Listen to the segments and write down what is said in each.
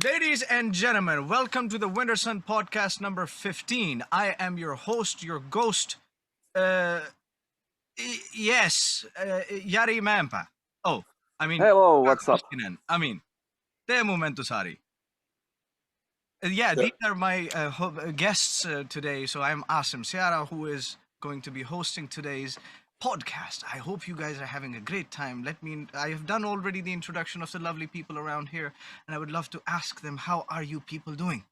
Ladies and gentlemen, welcome to the Wintersun podcast number 15. I am your host, your ghost, Jari Mäenpää. Oh, Hello, what's up? Teemu Mentusari. These are my guests today. So I'm Asim Seara, who is going to be hosting today's podcast. I hope you guys are having a great time. I have done already the introduction of the lovely people around here, and I would love to ask them, how are you people doing?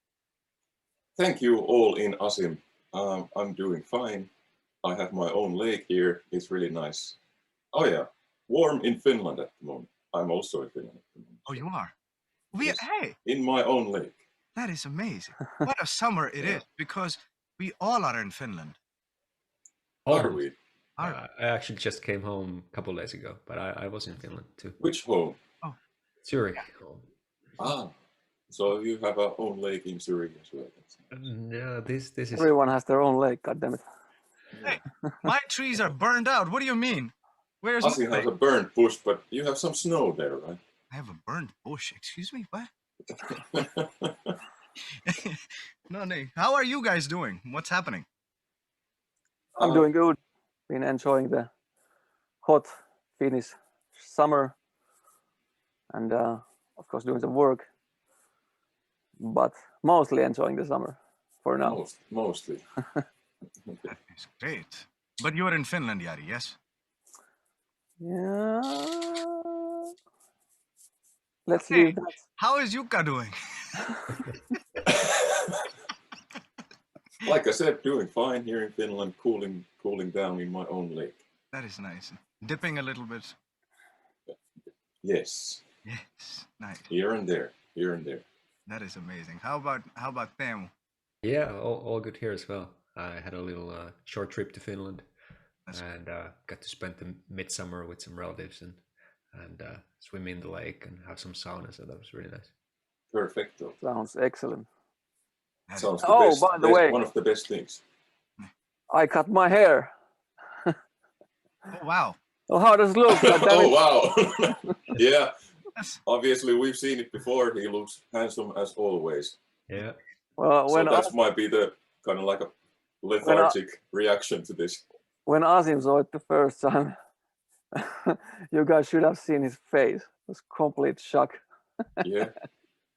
Thank you all in Asim. I'm doing fine. I have my own lake here. It's really nice. Oh yeah, warm in Finland at the moment. I'm also in Finland at the moment. Oh, you are? Yes. Hey! In my own lake. That is amazing. What a summer it is, because we all are in Finland. Are we? I actually just came home a couple of days ago, but I was in Finland too. Which home? Oh, Zurich home. So you have our own lake in Zurich as well. No, this is... Everyone has their own lake, goddammit. Hey, my trees are burned out. What do you mean? Where's Asim has a burnt bush, but you have some snow there, right? I have a burned bush. Excuse me, what? No. How are you guys doing? What's happening? I'm doing good. Been enjoying the hot Finnish summer and of course doing some work, but mostly enjoying the summer for now. Mostly. That is great. But you're in Finland, Jari, yes? Yeah. Let's leave that. How is Jukka doing? Like I said, doing fine here in Finland, cooling down in my own lake. That is nice. Dipping a little bit. Yes. Yes, nice. Here and there. That is amazing. How about Teemu? Yeah, all good here as well. I had a little short trip to Finland and got to spend the midsummer with some relatives and swim in the lake and have some sauna, so that was really nice. Perfecto. Sounds excellent. Sounds by the way, one of the best things. I cut my hair. Oh, wow. Oh, how does it look? Oh, wow. Yeah. Obviously, we've seen it before. He looks handsome as always. Yeah. Well, so that might be the kind of like a lethargic reaction to this. When Asim saw it the first time, you guys should have seen his face. It was complete shock. Yeah.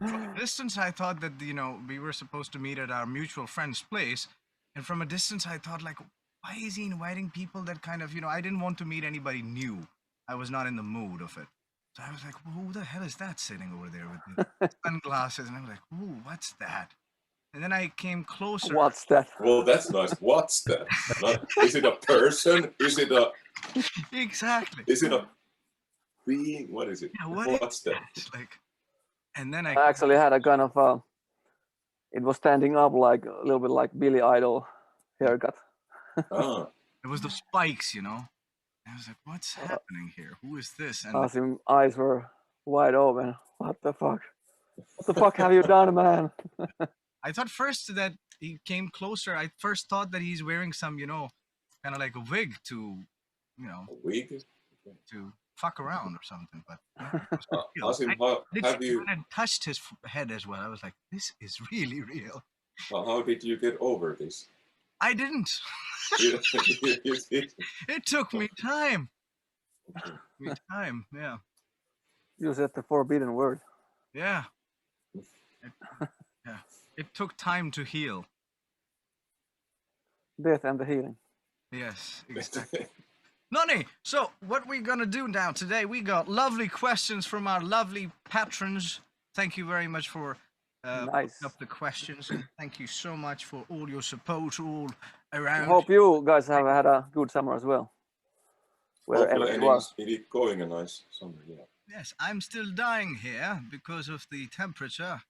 From a distance, I thought that, we were supposed to meet at our mutual friend's place. And from a distance, I thought, like, why is he inviting people that kind of, I didn't want to meet anybody new. I was not in the mood of it. So I was like, well, who the hell is that sitting over there with the sunglasses? And I was like, ooh, what's that? And then I came closer. What's that? Well, that's nice. What's that? Is it a person? Is it a... Exactly. Is it a being? What is it? Yeah, what's that? Like, and then I actually had a kind of it was standing up like a little bit like Billy Idol haircut. It was the spikes, I was like, what's happening here? Who is this? And Asim's eyes were wide open. What the fuck? What the fuck have you done, man? I thought first that he came closer. I first thought that he's wearing some, kind of like a wig to, A wig? To fuck around or something. But Asim, have you touched his head as well? I was like, this is really real. How did you get over this? I didn't. It took me time. Yeah. You said the forbidden word. Yeah. It took time to heal. Death and the healing. Yes, exactly. Noni, so what we're going to do now today, we got lovely questions from our lovely patrons. Thank you very much for putting up the questions. And thank you so much for all your support all around. I hope you guys have had a good summer as well. Wherever it was. It is going a nice summer, yeah. Yes, I'm still dying here because of the temperature.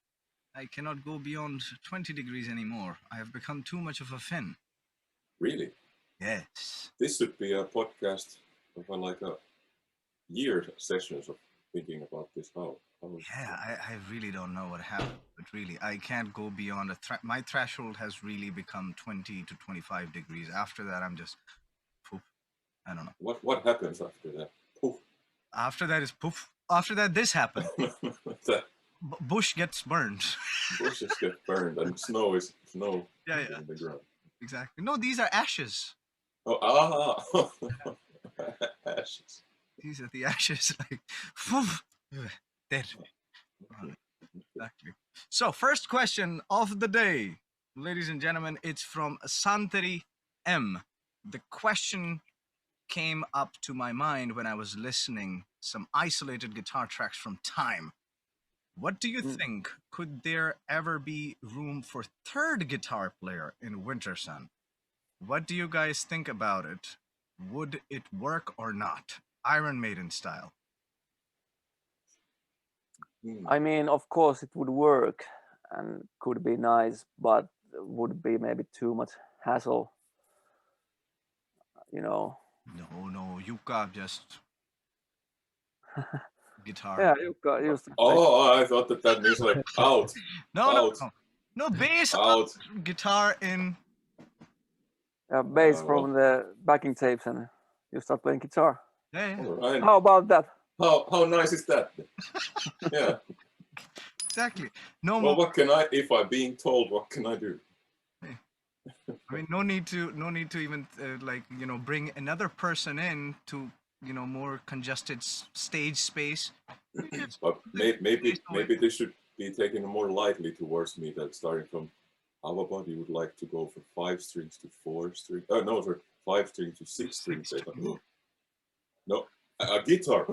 I cannot go beyond 20 degrees anymore. I have become too much of a Finn. Really? Yes. This should be a podcast of like a year sessions of thinking about this. How I really don't know what happened, but really, I can't go beyond my threshold has really become 20 to 25 degrees. After that, I'm just poof. I don't know. What happens after that? Poof. After that is poof. After that, this happened. bush gets burned. Bushes get burned and snow Yeah, in the ground. exactly. No, these are ashes. Oh, ashes. These are the ashes. Like, phew, dead. Exactly. So, first question of the day, ladies and gentlemen, it's from Santeri M. The question came up to my mind when I was listening some isolated guitar tracks from Time. What do you think? Could there ever be room for third guitar player in Wintersun? What do you guys think about it? Would it work or not? Iron Maiden style. I mean, of course, it would work and could be nice, but would be maybe too much hassle. You know. No, Yuka just guitar. Yeah, you used to play. Oh, I thought that means like out. No, out. no bass Out. guitar in. Bass well. from the backing tapes, and you start playing guitar. Yeah. All right. How about that? How nice is that? Yeah. Exactly. No Well, more. what can I? If I'm being told, what can I do? I mean, no need to even bring another person in to more congested stage space. But maybe they should be taken more lightly towards me than starting from. How about you would like to go from 5 strings to 4 strings? Oh no, for 5 strings to 6 strings. No, a guitar.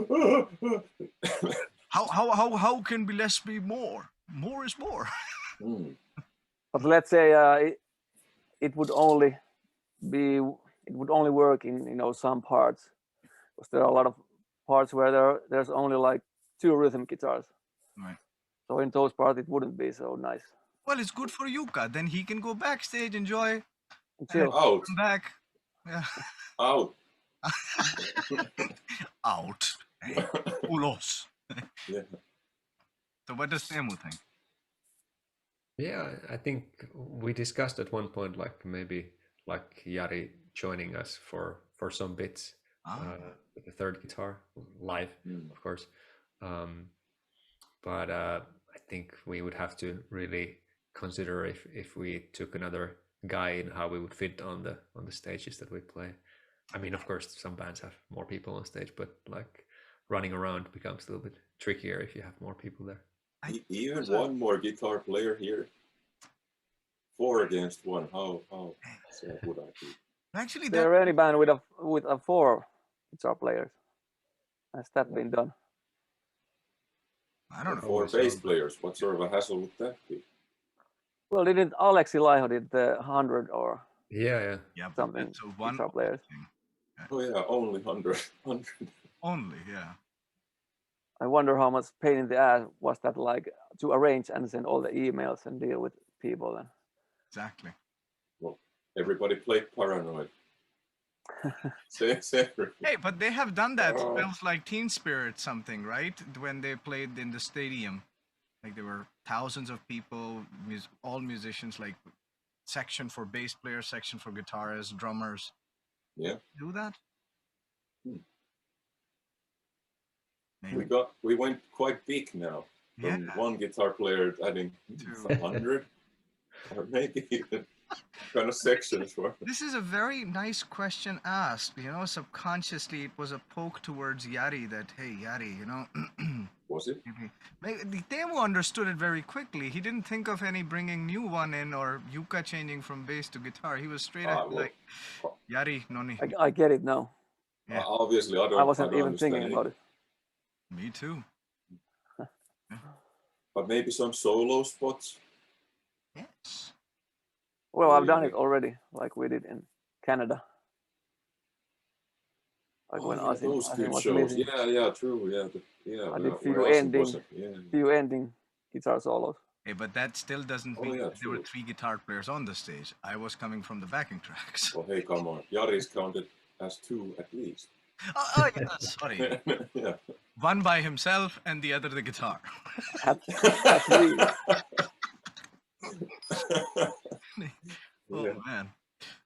How can be less be more? More is more. But let's say it would only work in some parts, because there are a lot of parts where there's only like 2 rhythm guitars. Right. So in those parts it wouldn't be so nice. Well, it's good for Yuka. Then he can go backstage, enjoy, Chill. Out. come back. Yeah. Out. Out. Ulos. Yeah. So what does Teemu think? Yeah, I think we discussed at one point, like maybe like Jari joining us for some bits with the third guitar live, of course. But I think we would have to really consider if we took another guy in how we would fit on the stages that we play. I mean, of course, some bands have more people on stage, but like running around becomes a little bit trickier if you have more people there. Even one more guitar player here. 4 against 1. How sad would I be? Actually, Is there any band with a 4 guitar players? Has that been done? I don't know. 4 bass players. What sort of a hassle would that be? Well, didn't Alexi Laiho did the 100 or Yeah, something so one guitar players? Oh yeah, only 100. Only, yeah. I wonder how much pain in the ass was that like to arrange and send all the emails and deal with people. And Exactly. Well, everybody played Paranoid. Hey, but they have done that. Smells like Teen Spirit something, right? When they played in the stadium, like there were thousands of people, all musicians, like section for bass players, section for guitarists, drummers. Yeah. Do that? Maybe. We went quite big now. From one guitar player adding 100 or maybe even kind of sections for. This is a very nice question asked. Subconsciously it was a poke towards Jari that, hey, Jari, Was it? Maybe Teemu understood it very quickly. He didn't think of any bringing new one in or Yuka changing from bass to guitar. He was straight at like, Jari, noni. I get it now. Yeah. Obviously, I wasn't even understand thinking about it. Me too. But maybe some solo spots. Yes. Well, I've done it already, like we did in Canada. Like when Asim was shows. missing. Yeah, true. Yeah. I did few ending guitar solos. Hey, but that still doesn't mean there were true. 3 guitar players on the stage. I was coming from the backing tracks. Oh, hey, come on. Jari's counted as 2 at least. Oh yeah, sorry. Yeah. One by himself and the other the guitar. Oh man.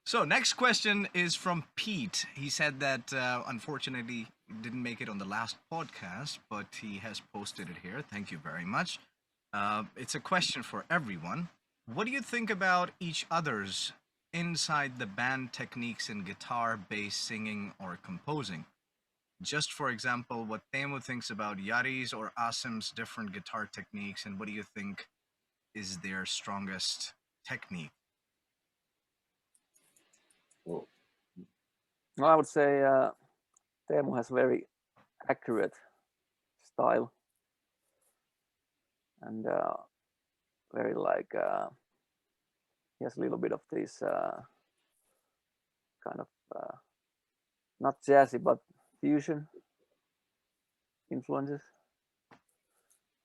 So next question is from Pete. He said that unfortunately didn't make it on the last podcast, but he has posted it here. Thank you very much. It's a question for everyone. What do you think about each other's inside the band techniques in guitar, bass, singing, or composing? Just for example, what Teemu thinks about Jari's or Asim's different guitar techniques, and what do you think is their strongest technique? Well, No, I would say Teemu has very accurate style and very like he has a little bit of this kind of not jazzy but fusion influences.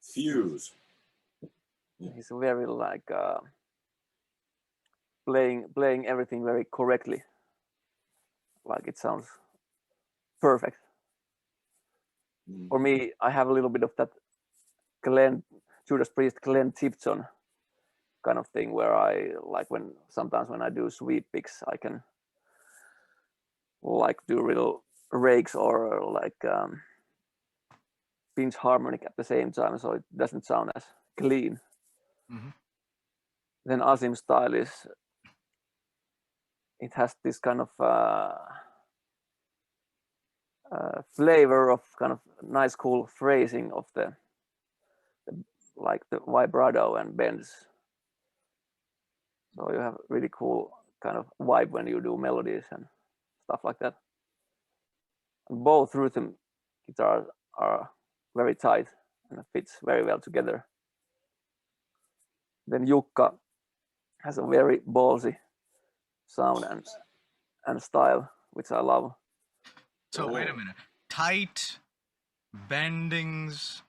Fuse. He's very like playing everything very correctly, like it sounds perfect. For me, I have a little bit of that Judas Priest, Glenn Tipton kind of thing, where I like sometimes when I do sweep picks, I can like do little rakes or like pinch harmonic at the same time, so it doesn't sound as clean. Then Asim style is, it has this kind of flavor of kind of nice cool phrasing of the like the vibrato and bends, so you have really cool kind of vibe when you do melodies and stuff like that. And both rhythm guitars are very tight and it fits very well together. Then Jukka has a very ballsy sound and style, which I love. So wait a minute. Tight, bendings,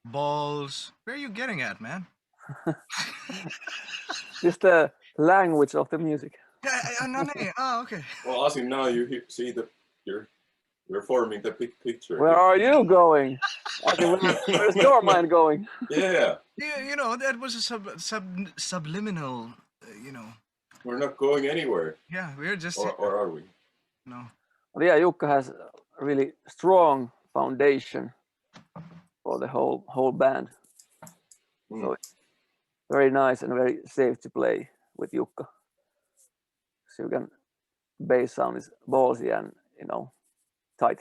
balls. Where are you getting at, man? Just the language of the music. Oh, okay. Well, Asim, now you see that you're forming the big picture. Where are you going? Where's your mind going? Yeah. Yeah, that was a subliminal, We're not going anywhere. Yeah, we're just. Or are we? No. But yeah, Jukka has a really strong foundation for the whole band. So it's very nice and very safe to play with Jukka. So you can bass sound is ballsy and tight.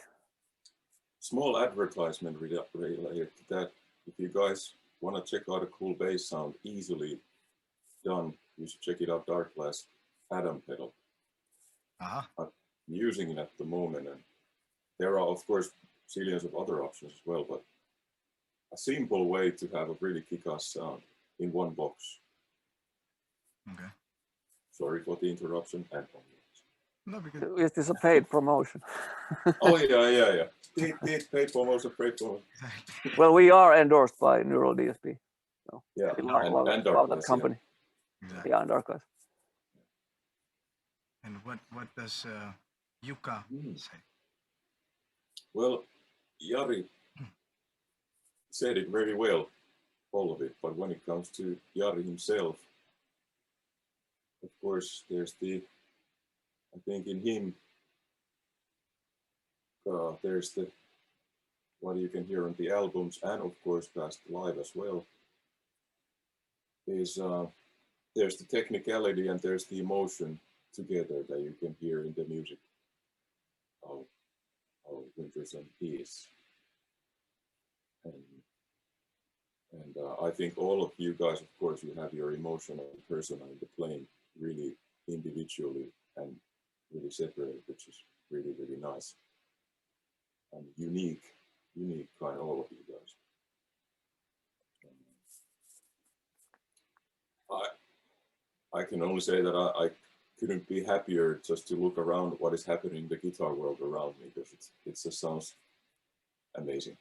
Small advertisement related to that. If you guys want to check out a cool bass sound, easily done, you should check it out. Dark Glass Atom pedal. I'm using it at the moment, and there are of course zillions of other options as well, but a simple way to have a really kick-ass sound in one box. Okay. Sorry for the interruption and No, because Is this a paid promotion? oh yeah. Paid promotion. Well, we are endorsed by Neural DSP. So yeah, we love and Dark that Glass, company. yeah. Exactly. Yeah, and Dark Glass. And what does Jukka say? Well, Jari said it very well, all of it, but when it comes to Jari himself, of course, there's I think in him, there's what you can hear on the albums and of course past live as well, is there's the technicality and there's the emotion together that you can hear in the music of Wintersun is. And I think all of you guys, of course, you have your emotion and personal in the playing really individually and really separated, which is really, really nice and unique kind, all of you guys. I can only say that I couldn't be happier just to look around what is happening in the guitar world around me, because it just sounds amazing,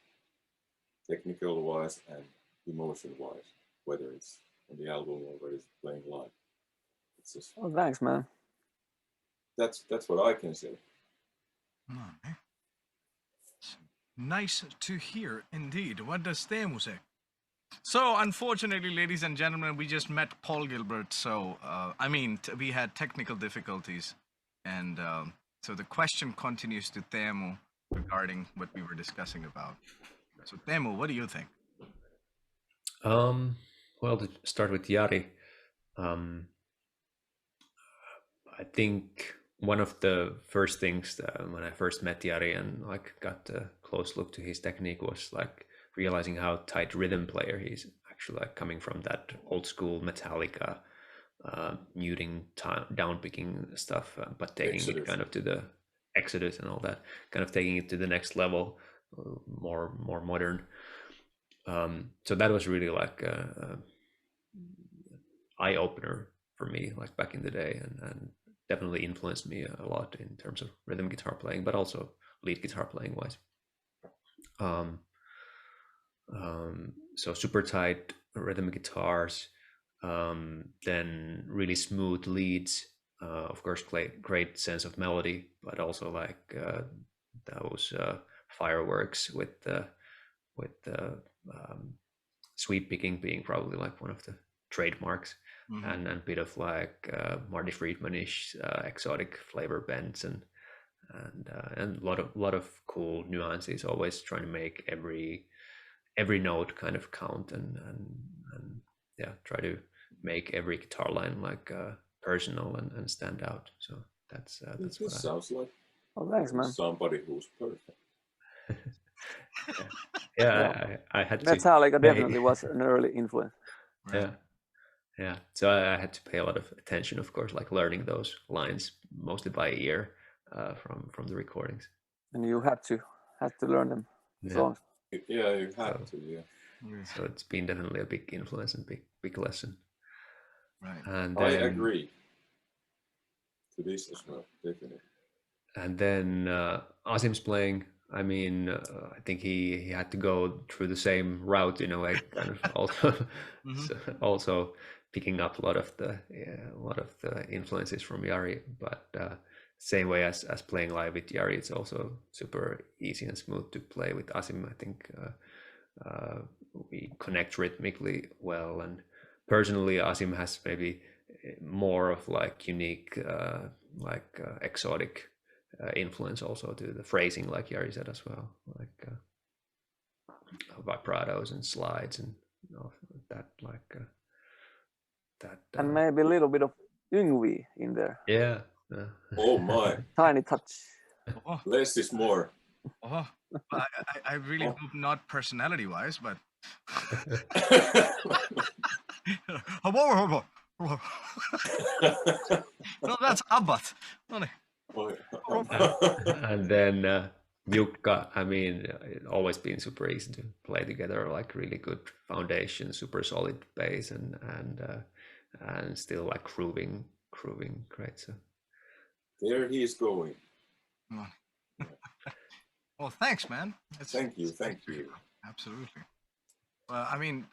technical wise and emotion wise, whether it's on the album or whether it's playing live. It's just, Oh, thanks, man. That's what I can say. Okay. Nice to hear indeed. What does Teemu say? So, unfortunately, ladies and gentlemen, we just met Paul Gilbert. So, we had technical difficulties. And so the question continues to Teemu regarding what we were discussing about. So, Teemu, what do you think? Well, to start with Jari, um, I think one of the first things that when I first met Jari and like got a close look to his technique was like realizing how tight rhythm player he's actually, like coming from that old school Metallica muting down picking stuff, but taking it Exodus. kind of to the Exodus and all that, kind of taking it to the next level, more modern. So that was really like a eye opener for me, like back in the day, and definitely influenced me a lot in terms of rhythm guitar playing, but also lead guitar playing wise. So super tight rhythm guitars, then really smooth leads, of course, great sense of melody, but also like those fireworks with the sweep picking being probably like one of the trademarks, and a bit of like Marty Friedman-ish exotic flavor bends and a lot of cool nuances, always trying to make every note kind of count and yeah, try to make every guitar line like personal and stand out. So that's This what sounds like Oh, thanks, man. somebody who's perfect. yeah. I had to Metallica pay- definitely was an early influence. yeah. So I had to pay a lot of attention, of course, like learning those lines mostly by ear from the recordings. And you had to learn them Yeah. songs. Yeah, you have to. Yeah. So it's been definitely a big influence and big lesson. Right. And I then, agree to this as well, definitely. And then Asim's playing. I mean, I think he had to go through the same route in a way, kind of also also picking up a lot of the influences from Jari, but same way as playing live with Jari, it's also super easy and smooth to play with Asim. I think we connect rhythmically well, and personally, Asim has maybe more of like unique, exotic influence also to the phrasing, like Jari said as well, like vibratos and slides and that, like that. And maybe a little bit of Yngwie in there. Yeah. Oh my, Tiny touch. Oh, less is more. oh. Well, I really hope not personality-wise, but no, that's Abbat. And then Jukka, I mean, it's always been super easy to play together, like really good foundation, super solid bass, and still like grooving great. So There he is going. Well, thanks, man. Thank you. Absolutely. Well, I mean,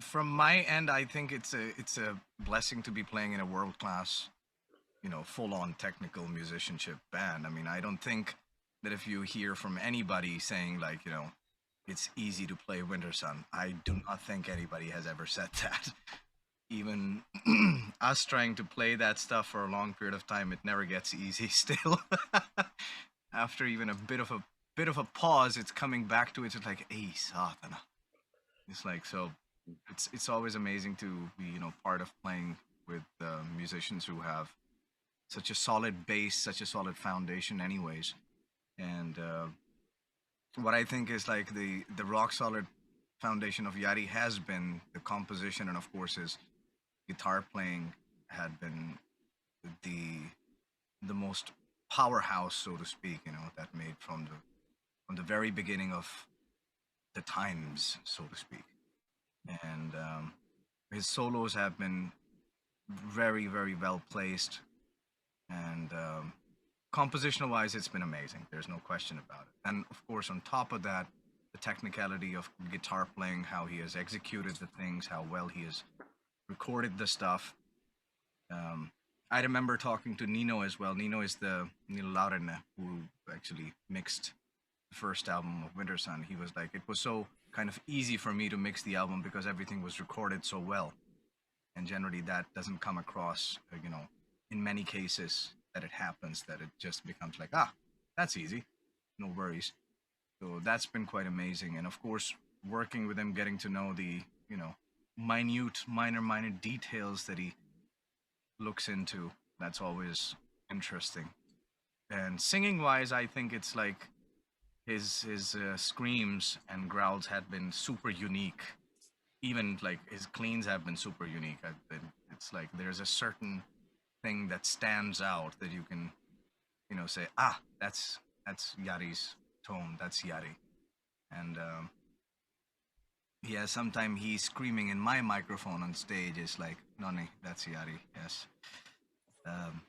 from my end, I think it's a blessing to be playing in a world-class, full-on technical musicianship band. I mean, I don't think that if you hear from anybody saying like, it's easy to play Wintersun, I do not think anybody has ever said that. Even us trying to play that stuff for a long period of time, it never gets easy still. After even a bit of a pause, it's coming back to it. It's like, hey, satana. It's like, so it's always amazing to be, part of playing with musicians who have such a solid base, such a solid foundation anyways. And what I think is like the rock solid foundation of Jari has been the composition, and of course his guitar playing had been the most powerhouse, so to speak, that made from the very beginning of the times, so to speak. And his solos have been very, very well placed, and compositional wise, it's been amazing. There's no question about it. And of course, on top of that, the technicality of guitar playing, how he has executed the things, how well he has recorded the stuff. I remember talking to Nino as well. Nino is the Nilo Laurenne who actually mixed the first album of Wintersun. He was like, it was so kind of easy for me to mix the album because everything was recorded so well. And generally that doesn't come across, in many cases that it happens, that it just becomes like, that's easy, no worries. So that's been quite amazing. And of course, working with him, getting to know the minute, minor details that he looks into. That's always interesting. And singing wise, I think it's like his screams and growls had been super unique. Even like his cleans have been super unique. It's like there's a certain thing that stands out that you can, say, ah, that's Jari's tone. That's Jari. And yeah, sometimes he's screaming in my microphone on stage. It's like, Noni, that's Jari. Yes. Um,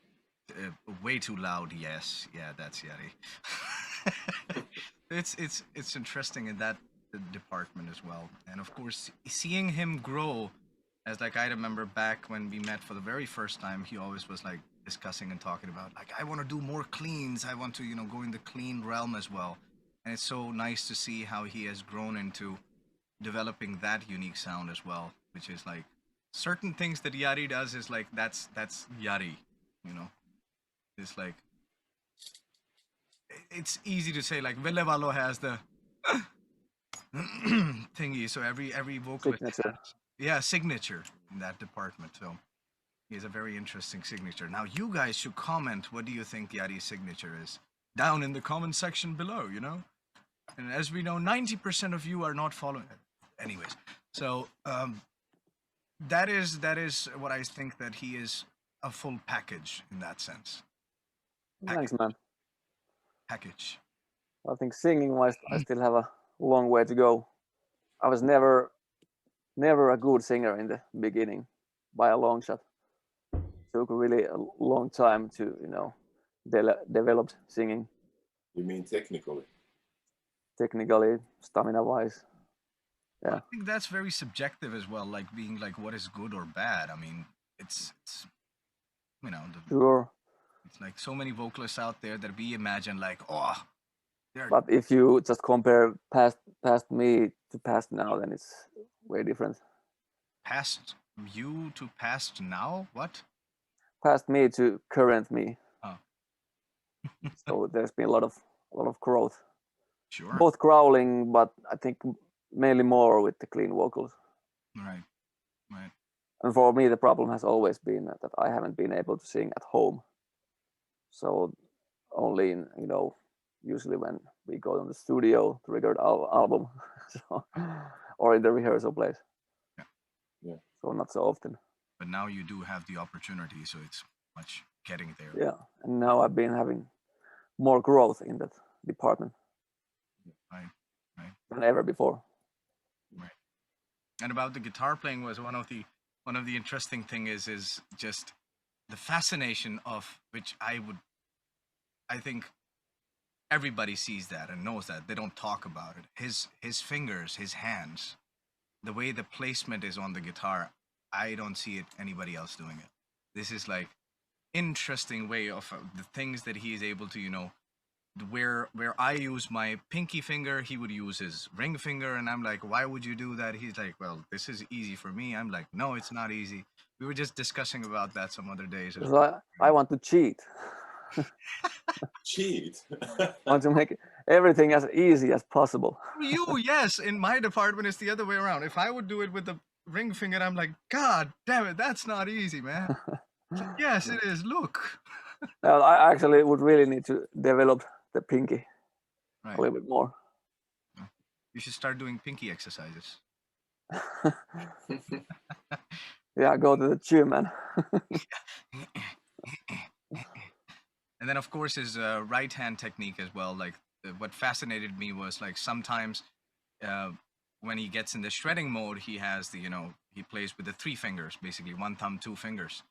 way too loud. Yes. Yeah, that's Jari. it's interesting in that department as well. And of course, seeing him grow, as like I remember back when we met for the very first time, he always was like discussing and talking about like I want to do more cleans. I want to go in the clean realm as well. And it's so nice to see how he has grown into developing that unique sound as well, which is like certain things that Jari does is like that's Jari, you know. It's like it's easy to say like Vellevalo has the thingy, so every vocalist Signature. has signature in that department. So he has a very interesting signature. Now you guys should comment, what do you think Yari's signature is? Down in the comment section below, And as we know, 90% of you are not following it. Anyways, so that is what I think, that he is a full package in that sense. Thanks, man. Package. I think singing wise, I still have a long way to go. I was never a good singer in the beginning, by a long shot. Took really a long time to develop singing. You mean technically? Technically, stamina wise. Yeah. I think that's very subjective as well, like being like what is good or bad. I mean, it's Sure. It's like so many vocalists out there that we imagine like, oh, but if you just compare past me to past now, then it's way different. Past you to past now? What? Past me to current me. Oh. So there's been a lot of growth. Sure. Both growling, but I think mainly more with the clean vocals. Right. And for me, the problem has always been that I haven't been able to sing at home. So only in, usually when we go in the studio to record our album, or in the rehearsal place. Yeah. So not so often. But now you do have the opportunity, so it's much getting there. Yeah, and now I've been having more growth in that department. Right. Than ever before. Right. And about the guitar playing was one of the interesting thing is just the fascination of which I think everybody sees that and knows that. They don't talk about it. His fingers, his hands, the way the placement is on the guitar, I don't see it anybody else doing it. This is like interesting way of the things that he is able to, where I use my pinky finger, he would use his ring finger, and I'm like, why would you do that? He's like, well, this is easy for me. I'm like, no, it's not easy. We were just discussing about that some other days. I want to cheat. Cheat? I want to make everything as easy as possible. You, yes. In my department, it's the other way around. If I would do it with the ring finger, I'm like, God damn it, that's not easy, man. Yes, it is. Look. Well, I actually would really need to develop the pinky Right. a little bit more. You should start doing pinky exercises. Yeah, go to the gym, man. And then, of course, his right hand technique as well. Like, what fascinated me was like sometimes when he gets in the shredding mode, he has the, he plays with the 3 fingers, basically 1 thumb, 2 fingers.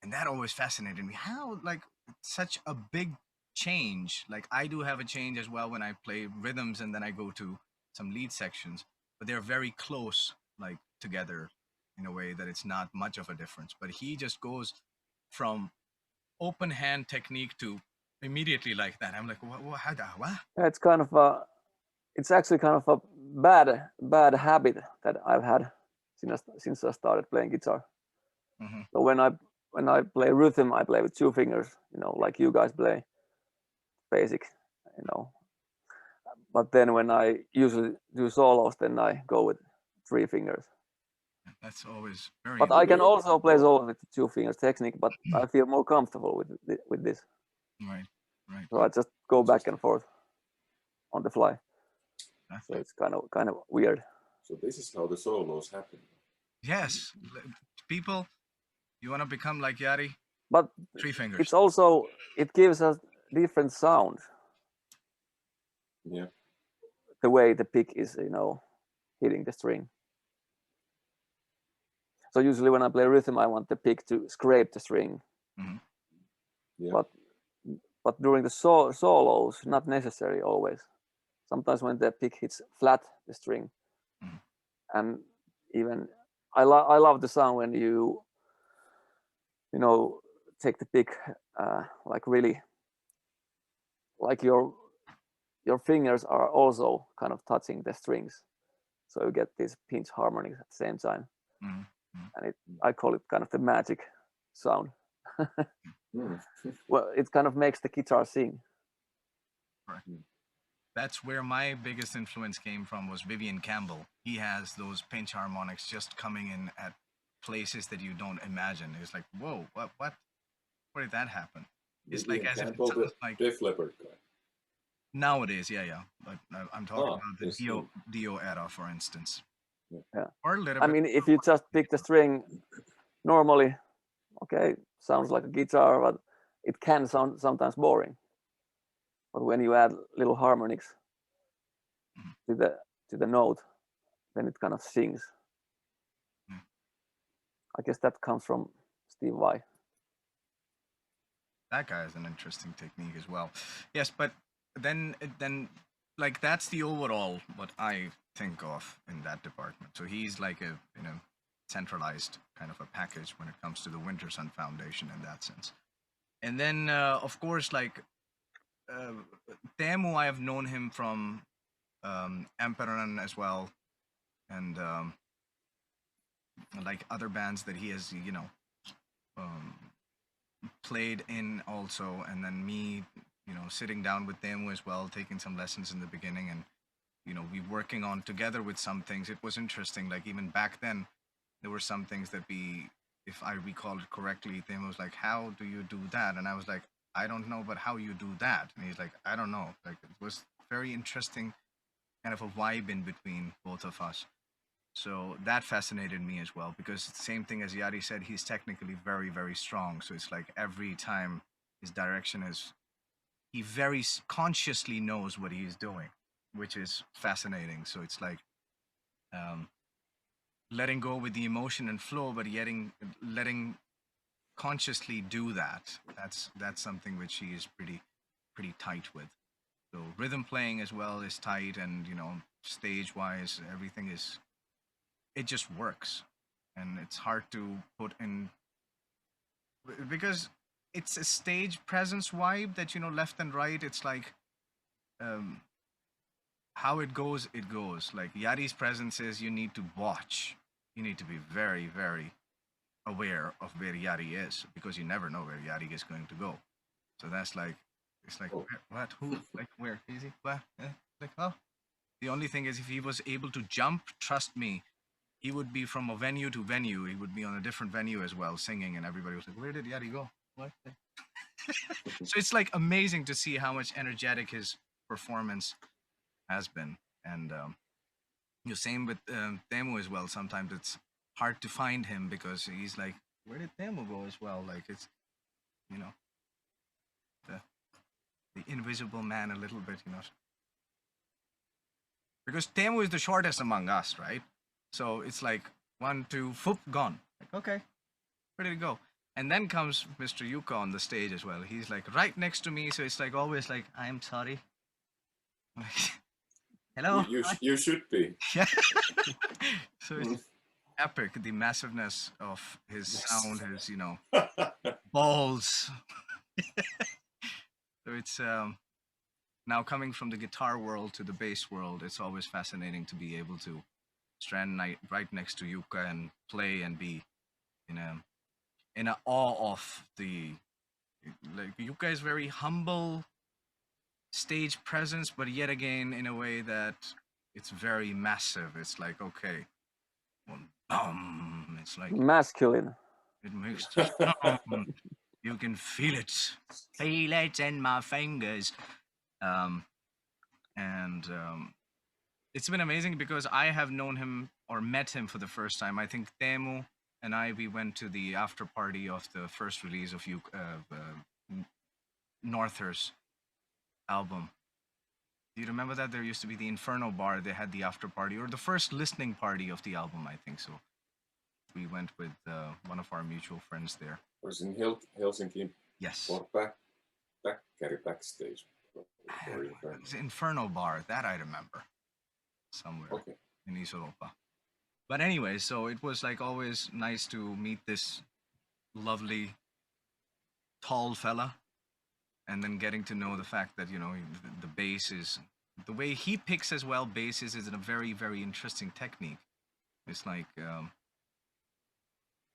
And that always fascinated me. How, like, such a big change. Like, I do have a change as well when I play rhythms and then I go to some lead sections, but they're very close, like, together in a way that it's not much of a difference. But he just goes from open hand technique to immediately like that. I'm like, what? Yeah, it's actually kind of a bad habit that I've had since I started playing guitar. Mm-hmm. So when I play rhythm, I play with 2 fingers, like you guys play, basic, But then when I usually do solos, then I go with 3 fingers. That's always very. But I can Weird. also play solo with the 2 fingers technique, but I feel more comfortable with this. Right, right. So I just go back and forth on the fly. That's- So it's kind of weird. So this is how the solos happen. Yes, people, you want to become like Jari? But 3 fingers. it's also, it gives us different sound. Yeah. The way the pick is, hitting the string. So usually when I play rhythm, I want the pick to scrape the string. Mhm. Yeah. But during the solos, not necessary always. Sometimes when the pick hits flat the string, Mhm. and even I love the sound when you take the pick like really, like your fingers are also kind of touching the strings, so you get these pinch harmonics at the same time, Mhm. and I call it kind of the magic sound. Mm. Well, it kind of makes the guitar sing. That's where my biggest influence came from, was Vivian Campbell. He has those pinch harmonics just coming in at places that you don't imagine. It's like, whoa, what where did that happen? It's like Vivian as if it Campbell, the sounds like Def Leppard guy. nowadays, yeah. But I'm talking about the yes, Dio era, for instance. Yeah. Or a little I bit. mean, if you just pick the string normally, okay, sounds like a guitar, but it can sound sometimes boring. But when you add little harmonics to the note, then it kind of sings. Mm. I guess that comes from Steve Vai. That guy has an interesting technique as well. Yes, but then like that's the overall what I think of in that department. So he's like a centralized kind of a package when it comes to the Wintersun Foundation in that sense. And then of course like Teemu, I have known him from Emperor as well, and like other bands that he has um, played in also, and then me sitting down with Teemu as well, taking some lessons in the beginning, and we working on together with some things. It was interesting, like even back then there were some things that if I recall it correctly, Teemu was like, how do you do that? And I was like, I don't know, but how you do that? And he's like, I don't know. Like it was very interesting kind of a vibe in between both of us. So that fascinated me as well, because it's the same thing as Jari said, he's technically very, very strong. So it's like every time his direction is, he very consciously knows what he's doing, which is fascinating. So it's like um, letting go with the emotion and flow, but letting consciously do that. That's something which he is pretty tight with. So rhythm playing as well is tight, and stage wise, everything is, it just works, and it's hard to put in because it's a stage presence vibe that left and right. It's like um, how it goes. Like Yari's presence is, you need to watch. You need to be very, very aware of where Yari is, because you never know where Yari is going to go. So that's like, it's like, Oh. what, who, like where is he? What? Like, oh. The only thing is, if he was able to jump, trust me, he would be from a venue to venue. He would be on a different venue as well, singing, and everybody was like, "Where did Yari go? What?" So it's like amazing to see how much energetic his performance has been, and same with Teemu as well. Sometimes it's hard to find him because he's like, "Where did Teemu go?" as well. Like it's you know the invisible man a little bit, because Teemu is the shortest among us, right? So it's like 1, 2, foop, gone. Like, okay, where did it go? And then comes Mr. Yuka on the stage as well. He's like right next to me, so it's like always like, I'm sorry. Hello. You should be. Yeah. So it's epic, the massiveness of his sound, his balls. So it's now coming from the guitar world to the bass world. It's always fascinating to be able to stand right next to Yuka and play and be in a awe of the, like, Yuka is very humble stage presence, but yet again in a way that it's very massive. It's like, okay, well, It's like Masculine. it makes the you can feel it in my fingers. And it's been amazing because I have known him or met him for the first time. I think Teemu and we went to the after party of the first release of Northers album. Do you remember that? There used to be the Inferno bar. They had the after party or the first listening party of the album, I think so. We went with one of our mutual friends there. Was in Helsinki Yes. or backstage. Or Inferno. It's Inferno bar, that I remember. Somewhere in Isoeuropa. But anyway, so it was like always nice to meet this lovely tall fella, and then getting to know the fact that the bass is the way he picks as well. Bass is a very, very interesting technique. It's like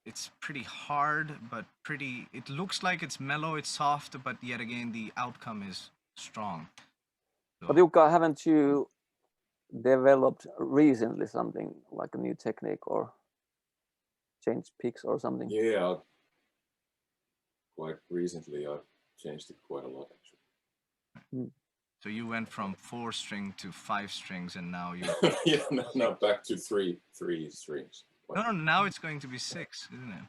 it's pretty hard, but pretty. It looks like it's mellow, it's soft, but yet again the outcome is strong. So, But Jukka, haven't you developed recently something like a new technique or changed picks or something? Yeah, quite recently I've changed it quite a lot actually. So you went from 4-string to 5 strings, and now you. Yeah, now back to three strings. No, now it's going to be 6, isn't it?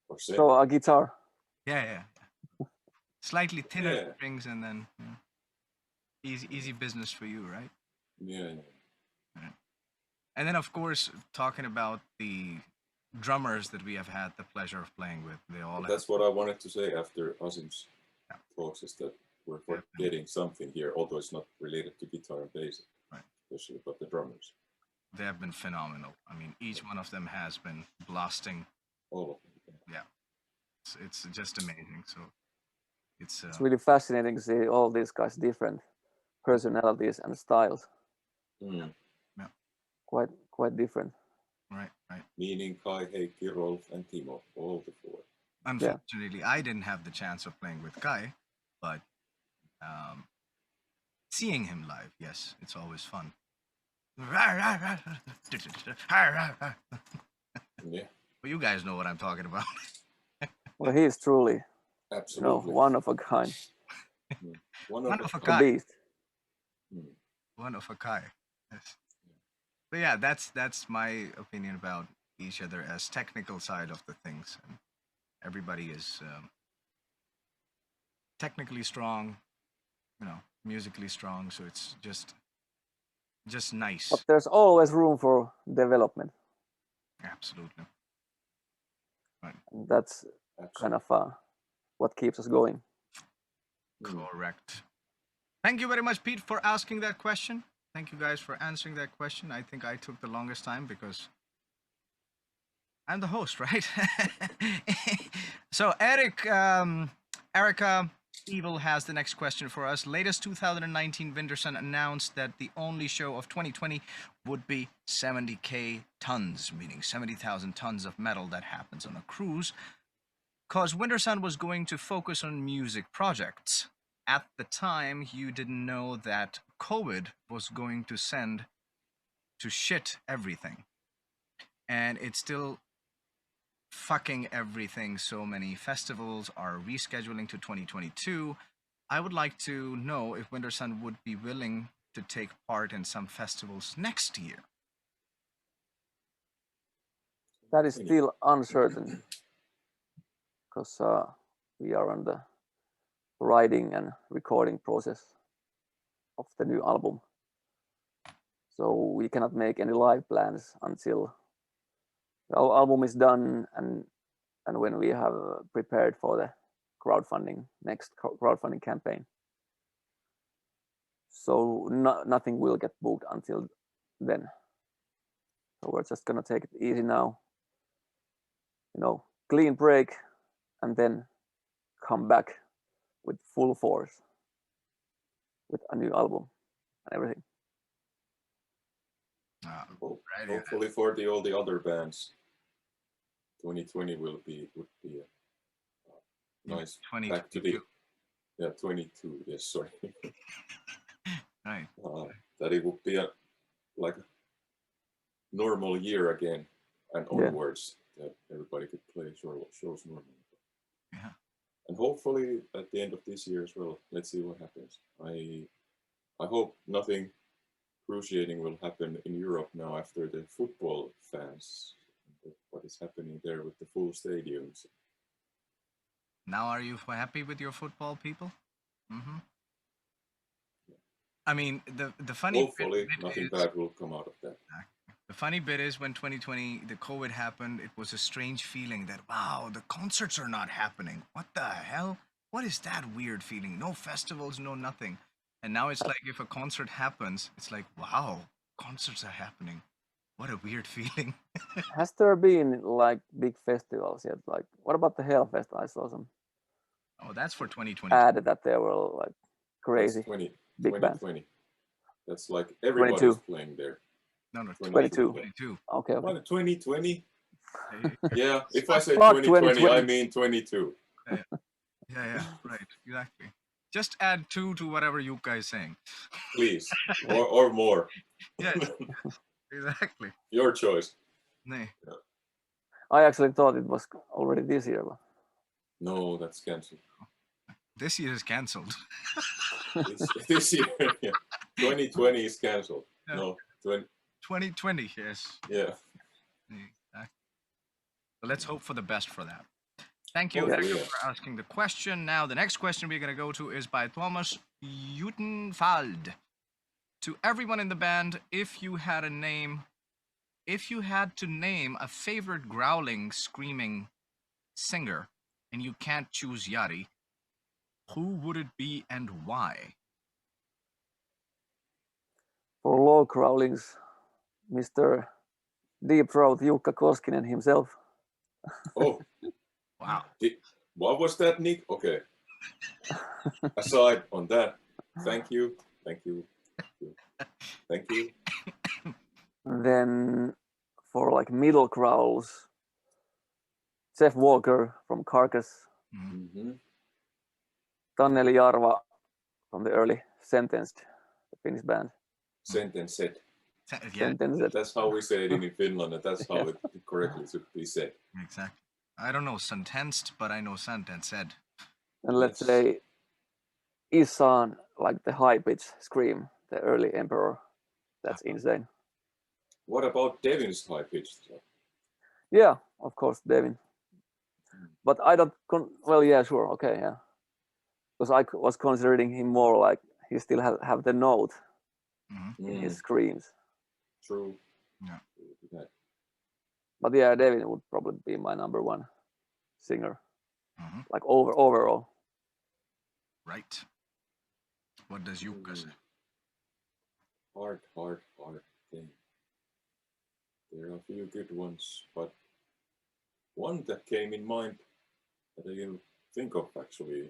Or 6. So a guitar. Yeah. Slightly thinner strings, and then easy business for you, right? Yeah. Right. And then, of course, talking about the drummers that we have had the pleasure of playing with, they all. That's what I wanted to say after Asim's talks, is that we're getting something here, although it's not related to guitar and bass, right? Especially, but the drummers. They have been phenomenal. I mean, each one of them has been blasting. All of them. Yeah, it's just amazing. So it's really fascinating to see all these guys' different personalities and styles. Yeah. Quite different. Right. Meaning Kai, Heikki, Rolf, and Timo, all the 4. Unfortunately, I didn't have the chance of playing with Kai, but seeing him live, yes, it's always fun. Yeah. Well, you guys know what I'm talking about. Well, he is truly, absolutely, one of a kind. One of a A kind. beast. One of a kind. Yes. But yeah, that's my opinion about each other as technical side of the things. And everybody is technically strong, musically strong. So it's just nice. But there's always room for development. Absolutely. Right. And that's kind of what keeps us going. Correct. Thank you very much, Pete, for asking that question. Thank you guys for answering that question. I think I took the longest time because I'm the host, right? So Erica Evil has the next question for us. Latest 2019 Wintersun announced that the only show of 2020 would be 70K tons, meaning 70,000 tons of metal that happens on a cruise, because Wintersun was going to focus on music projects. At the time, you didn't know that COVID was going to send to shit everything. And it's still fucking everything. So many festivals are rescheduling to 2022. I would like to know if Wintersun would be willing to take part in some festivals next year. That is still uncertain because we are on the writing and recording process of the new album. So we cannot make any live plans until our album is done and when we have prepared for the next crowdfunding campaign. So nothing will get booked until then. So we're just gonna take it easy now, clean break, and then come back with full force with a new album and everything. Hopefully for all the other bands, 2020 would be a nice back to the 22. Yes, sorry. Right. That it would be like a normal year again and Yeah. onwards that everybody could play shows normally. Yeah. And hopefully at the end of this year as well. Let's see what happens. I hope nothing cruciating will happen in Europe now after the football fans. What is happening there with the full stadiums? Now, are you happy with your football, people? Mm-hmm. I mean, the funny Hopefully, bit nothing is, bad will come out of that. the funny bit is when 2020 the COVID happened, it was a strange feeling that wow, the concerts are not happening. What the hell? What is that weird feeling? No festivals, no nothing. And now it's like if a concert happens, it's like wow, concerts are happening. What a weird feeling. Has there been like big festivals yet? Like, what about the Hellfest? I saw some Oh, that's for 2020. ad that they were like That's crazy 20, big bands. 2020. That's like everybody's 22. playing there. No, no, 22. 22. Okay, okay. What, 2020? Hey, Yeah, if I say Fuck 2020, I 2020. mean 22. yeah, right, exactly. Just add 2 to whatever you guys saying. Please, or more. Yes, exactly. Your choice. Nay. I actually thought it was already this year, but No, that's cancelled. This year is cancelled. This year, yeah. 2020 is cancelled. Yeah. No, 2020, yes. yeah. Exactly. So let's hope for the best for that. Thank you, Hopefully, Hector, yes. for asking the question. Now, the next question we're going to go to is by Thomas Jutenfald. To everyone in the band, if you had to name a favorite growling, screaming singer, and you can't choose Jari, who would it be and why? for low growlings, Mr. Deep Throat Jukka Koskinen himself. Oh, Wow. what was that, Nick? Okay. Aside on that, thank you. And then for like middle growls, Jeff Walker from Carcass, Mm-hmm. Tanneli Jarva from the early Sentenced, the Finnish band. Sentence said. Yeah, Sentenced. That's how we say it in Finland, and that's how it correctly should be said. exactly. I don't know sentenced, but I know sentence said. And let's Yes. say Isan, like the high pitch scream, the early Emperor. That's insane. What about Devin's high pitched stuff? Yeah, of course, Devin. But I don't. Well, yeah, sure, okay, yeah. Because I was considering him more like he still have the note in his screams. True. Yeah. But yeah, Devin would probably be my number one singer, Mhm. like overall. Right. What does Jukka say? Hard thing. There are a few good ones, but one that came in mind that I didn't think of actually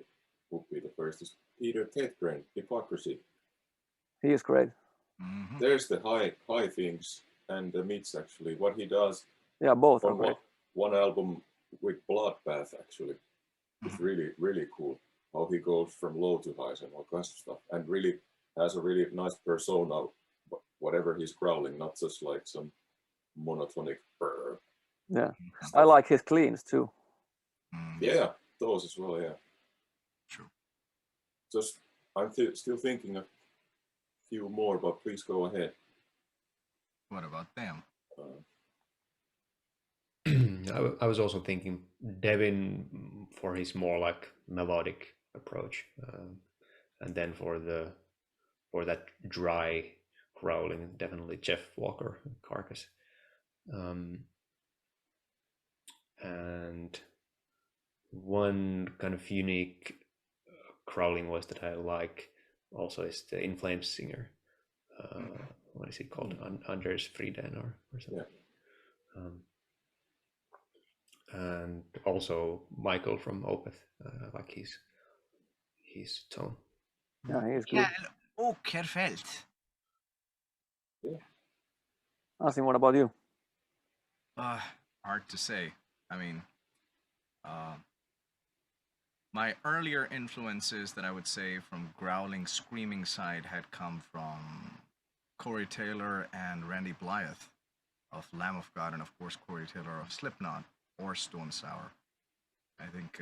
would be the first is Peter Kettgren, Hypocrisy. He is great. Mhm. There's the high things and the mids actually. What he does Yeah, both are on great. one album with Bloodbath actually is really cool. How he goes from low to highs and all kinds of stuff, and really has a really nice persona, whatever he's growling, not just like some monotonic brr. Yeah, I like his cleans too. Yeah, those as well. Yeah, True. just I'm still thinking of a few more, but please go ahead. What about them? I was also thinking Devin for his more like melodic approach, and then for that dry growling, definitely Jeff Walker, Carcass, and one kind of unique growling voice that I like also is the In Flames singer. What is he called? Anders Frieden or something. Yeah. And also Michael from Opeth, like his tone. Yeah, he is good. Yeah, Åkerfeldt. Yeah. Asim, what about you? Hard to say. I mean, my earlier influences that I would say from growling, screaming side had come from Corey Taylor and Randy Blythe. of Lamb of God, and of course Corey Taylor of Slipknot or Stone Sour. I think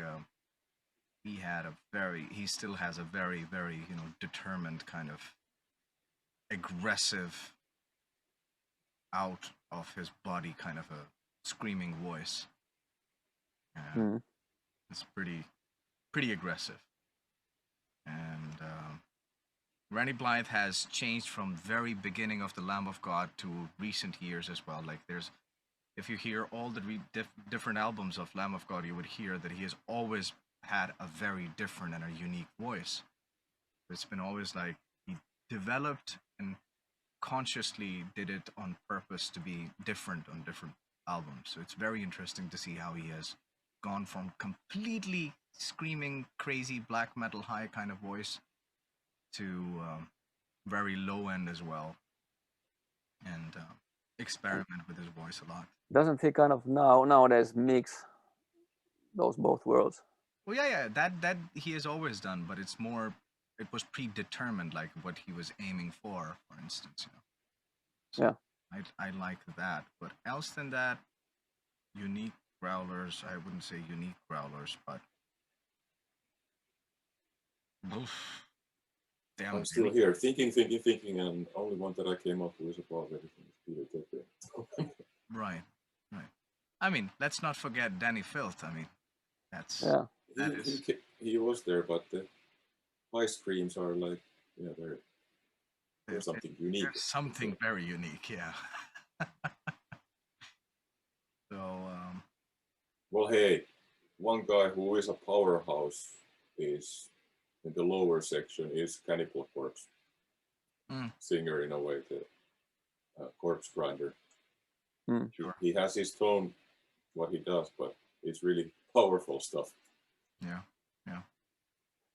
he still has a very, very, determined kind of aggressive, out of his body kind of a screaming voice. It's pretty aggressive. And Randy Blythe has changed from very beginning of the Lamb of God to recent years as well. Like if you hear all the different albums of Lamb of God, you would hear that he has always had a very different and a unique voice. It's been always like he developed and consciously did it on purpose to be different on different albums. So it's very interesting to see how he has gone from completely screaming crazy black metal high kind of voice to very low end as well, and experiment with his voice a lot. Doesn't he kind of nowadays mix those both worlds? Well, yeah, that he has always done, but it was predetermined, like what he was aiming for instance, So yeah. I like that, but else than that, unique growlers, I wouldn't say unique growlers, but oof, damn, I'm still here thinking, and only one that I came up with above everything is Peter Tucker. Right. I mean, let's not forget Danny Filth. I mean, He was there, but the high screams are like, they're something unique. There's something very unique, yeah. So, well, hey, one guy who is a powerhouse is in the lower section is Cannibal Corpse. Singer in a way, the corpse grinder. Sure. He has his tone, what he does, but it's really powerful stuff. Yeah.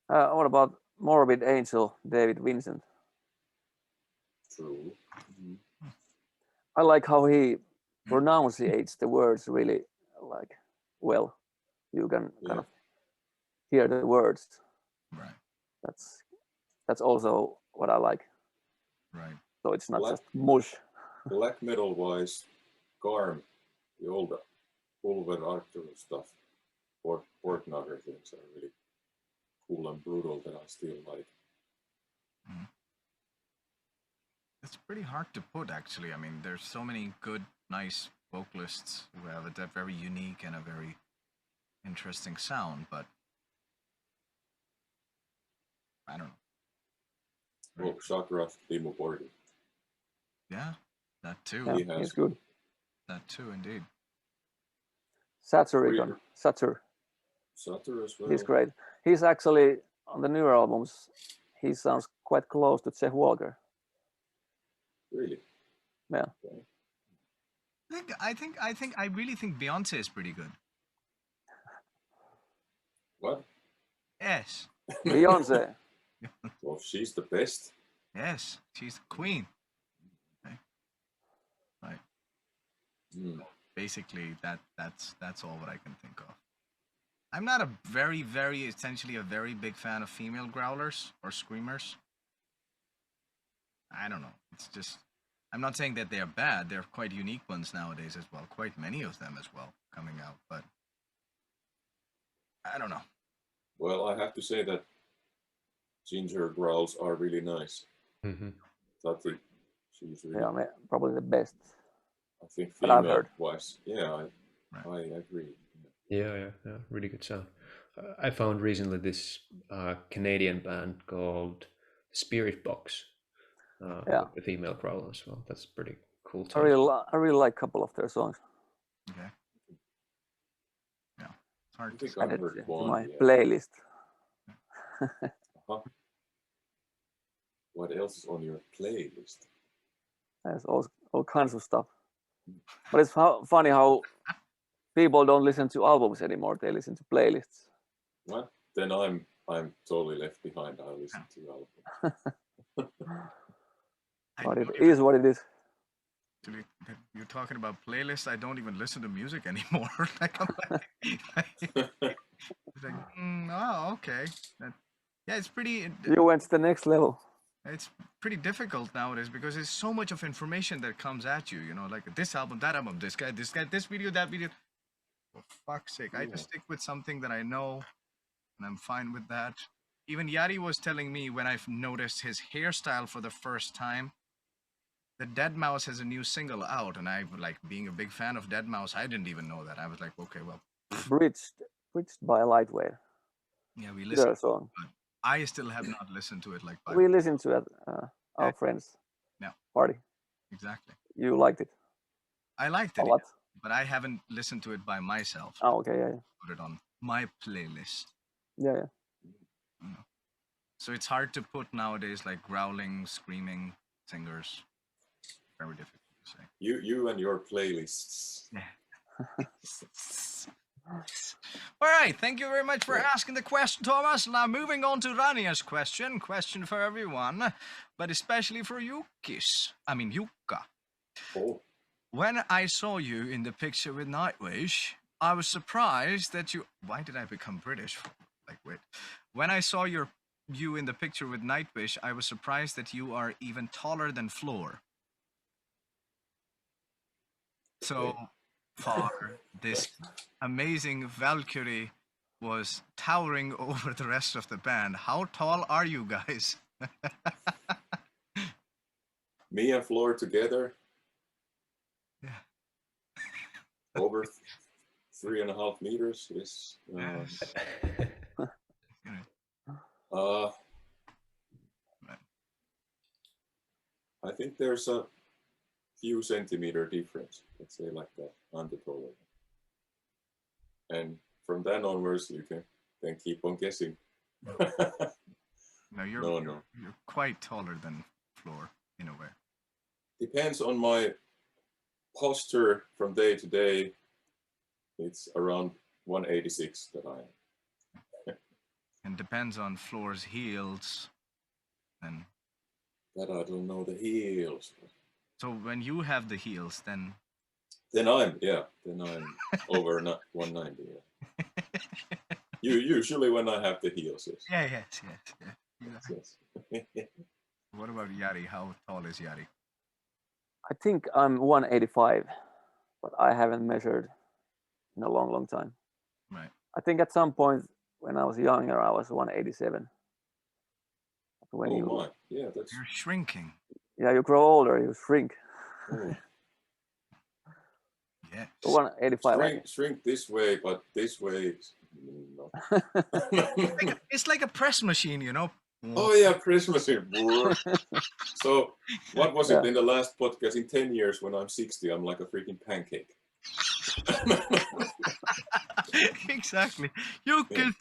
What about Morbid Angel, David Vincent? True. I like how he pronunciates the words really like well. You can kind of hear the words. Right. That's also what I like. Right. So it's not just mush. Black metal wise, Garm, the older Pulver Arctur stuff, or Portnugger things are really cool and brutal that I still like. It's pretty hard to put, actually. I mean, there's so many good, nice vocalists who have a very unique and a very interesting sound, but I don't know. Well, Shakrath, Timo Borgi. Yeah, that too. Yeah, he's good. That too, indeed. Satyr as well. He's great. He's actually on the newer albums. He sounds quite close to Jeff Walker. Really? Yeah. Okay. I really think Beyonce is pretty good. What? Yes. Beyonce. Well, she's the best. Yes, she's the queen. Okay. Right. Basically, that's all what I can think of. I'm not a essentially a very big fan of female growlers or screamers. I don't know. It's just, I'm not saying that they are bad. They're quite unique ones nowadays as well. Quite many of them as well coming out, but I don't know. Well, I have to say that Ginger growls are really nice. I think she's really... probably the best. I think female-wise, I agree. Yeah, really good sound. I found recently this Canadian band called Spirit Box. The female growler as well. That's pretty cool. I really like a couple of their songs. Okay. Yeah, it's hard to add it to my playlist. What else is on your playlist? There's all kinds of stuff. But it's funny how people don't listen to albums anymore. They listen to playlists. What? Then I'm totally left behind. I listen to albums. But it is what it is. You're talking about playlists. I don't even listen to music anymore. Okay. Yeah, it's pretty. You went to the next level. It's pretty difficult nowadays because there's so much of information that comes at you. You know, like this album, that album, this guy, this video, that video. For fuck's sake, I just stick with something that I know, and I'm fine with that. Even Jari was telling me when I've noticed his hairstyle for the first time. The Dead Mouse has a new single out, and I like being a big fan of Dead Mouse. I didn't even know that. I was like, okay, well, Bridged by Lightweight. yeah, we Their listened. song. But I still have not listened to it. Like We listened to it. Our friends. Yeah. Party. Exactly. You liked it. I liked A it, lot. but I haven't listened to it by myself. Oh, okay, yeah. Put it on my playlist. Yeah. So it's hard to put nowadays, like growling, screaming singers. Very difficult to say. You and your playlists. All right, thank you very much for asking the question, Thomas. Now moving on to Rania's question for everyone, but especially for Jukka. Oh. When I saw you in the picture with Nightwish, I was surprised that you. Why did I become British? Like, wait. When I saw you in the picture with Nightwish, I was surprised that you are even taller than Floor. So far, this amazing Valkyrie was towering over the rest of the band. How tall are you guys? Me and Floor together. Yeah. Over 3.5 meters is. I think there's a few centimeter difference. Let's say like that. I'm the taller. And from then onwards, you can then keep on guessing. No, you're quite taller than Floor in a way. Depends on my posture from day to day. It's around 186 that I am. And depends on Floor's heels. And that I don't know the heels. So when you have the heels, then I'm over 190. Yeah. Usually when I have the heels. Yes. Yes. What about Jari? How tall is Jari? I think I'm 185, but I haven't measured in a long time. Right. I think at some point when I was younger, I was 187. When yeah, you're shrinking. Yeah, you grow older, you shrink. Oh. Yeah. 185. Shrink this way, but this way, no. It's like a press machine, you know. Oh yeah, press machine. So what was it in the last podcast? In 10 years, when I'm 60, I'm like a freaking pancake. Exactly. You can.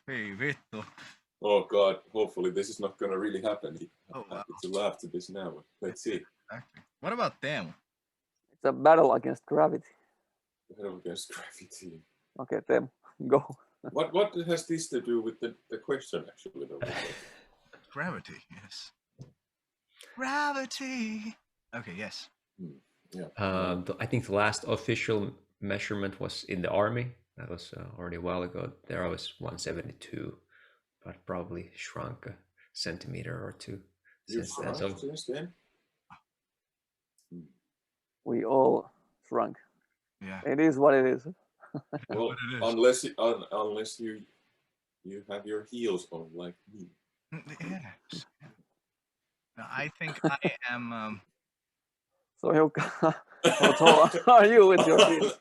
Hey, Vittu. Oh God! Hopefully this is not gonna really happen. Oh, wow. Happy to laugh to this now. Let's see. Exactly. What about them? It's a battle against gravity. Battle against gravity. Okay, Tem, go. What has this to do with the question actually? Gravity, yes. Gravity. Okay, yes. Yeah. I think the last official measurement was in the army. That was already a while ago. There I was 172, but probably shrunk a centimeter or two. Since then? We all shrunk. Yeah. It is what it is. Well, unless you have your heels on like me. Yes. No, I think I am. So how tall are you with your heels?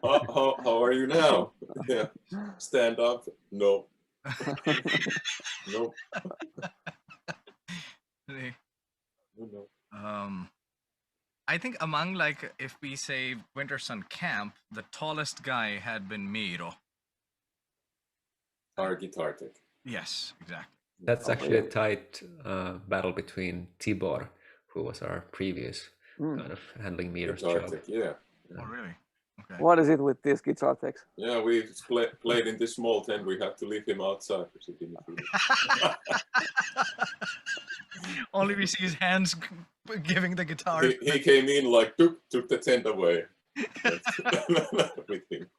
How are you now? Yeah. Stand up? No. No. No. I think among like if we say Wintersun camp, the tallest guy had been Miro. Our guitar tech. Yes, exactly. That's actually a tight battle between Tibor, who was our previous kind of handling meters job. Tech, yeah. Oh, really? Okay. What is it with these guitar techs? Yeah, we played in this small tent. We had to leave him outside because he didn't feel it. Only we see his hands giving the guitar. He came in like took the tent away with him.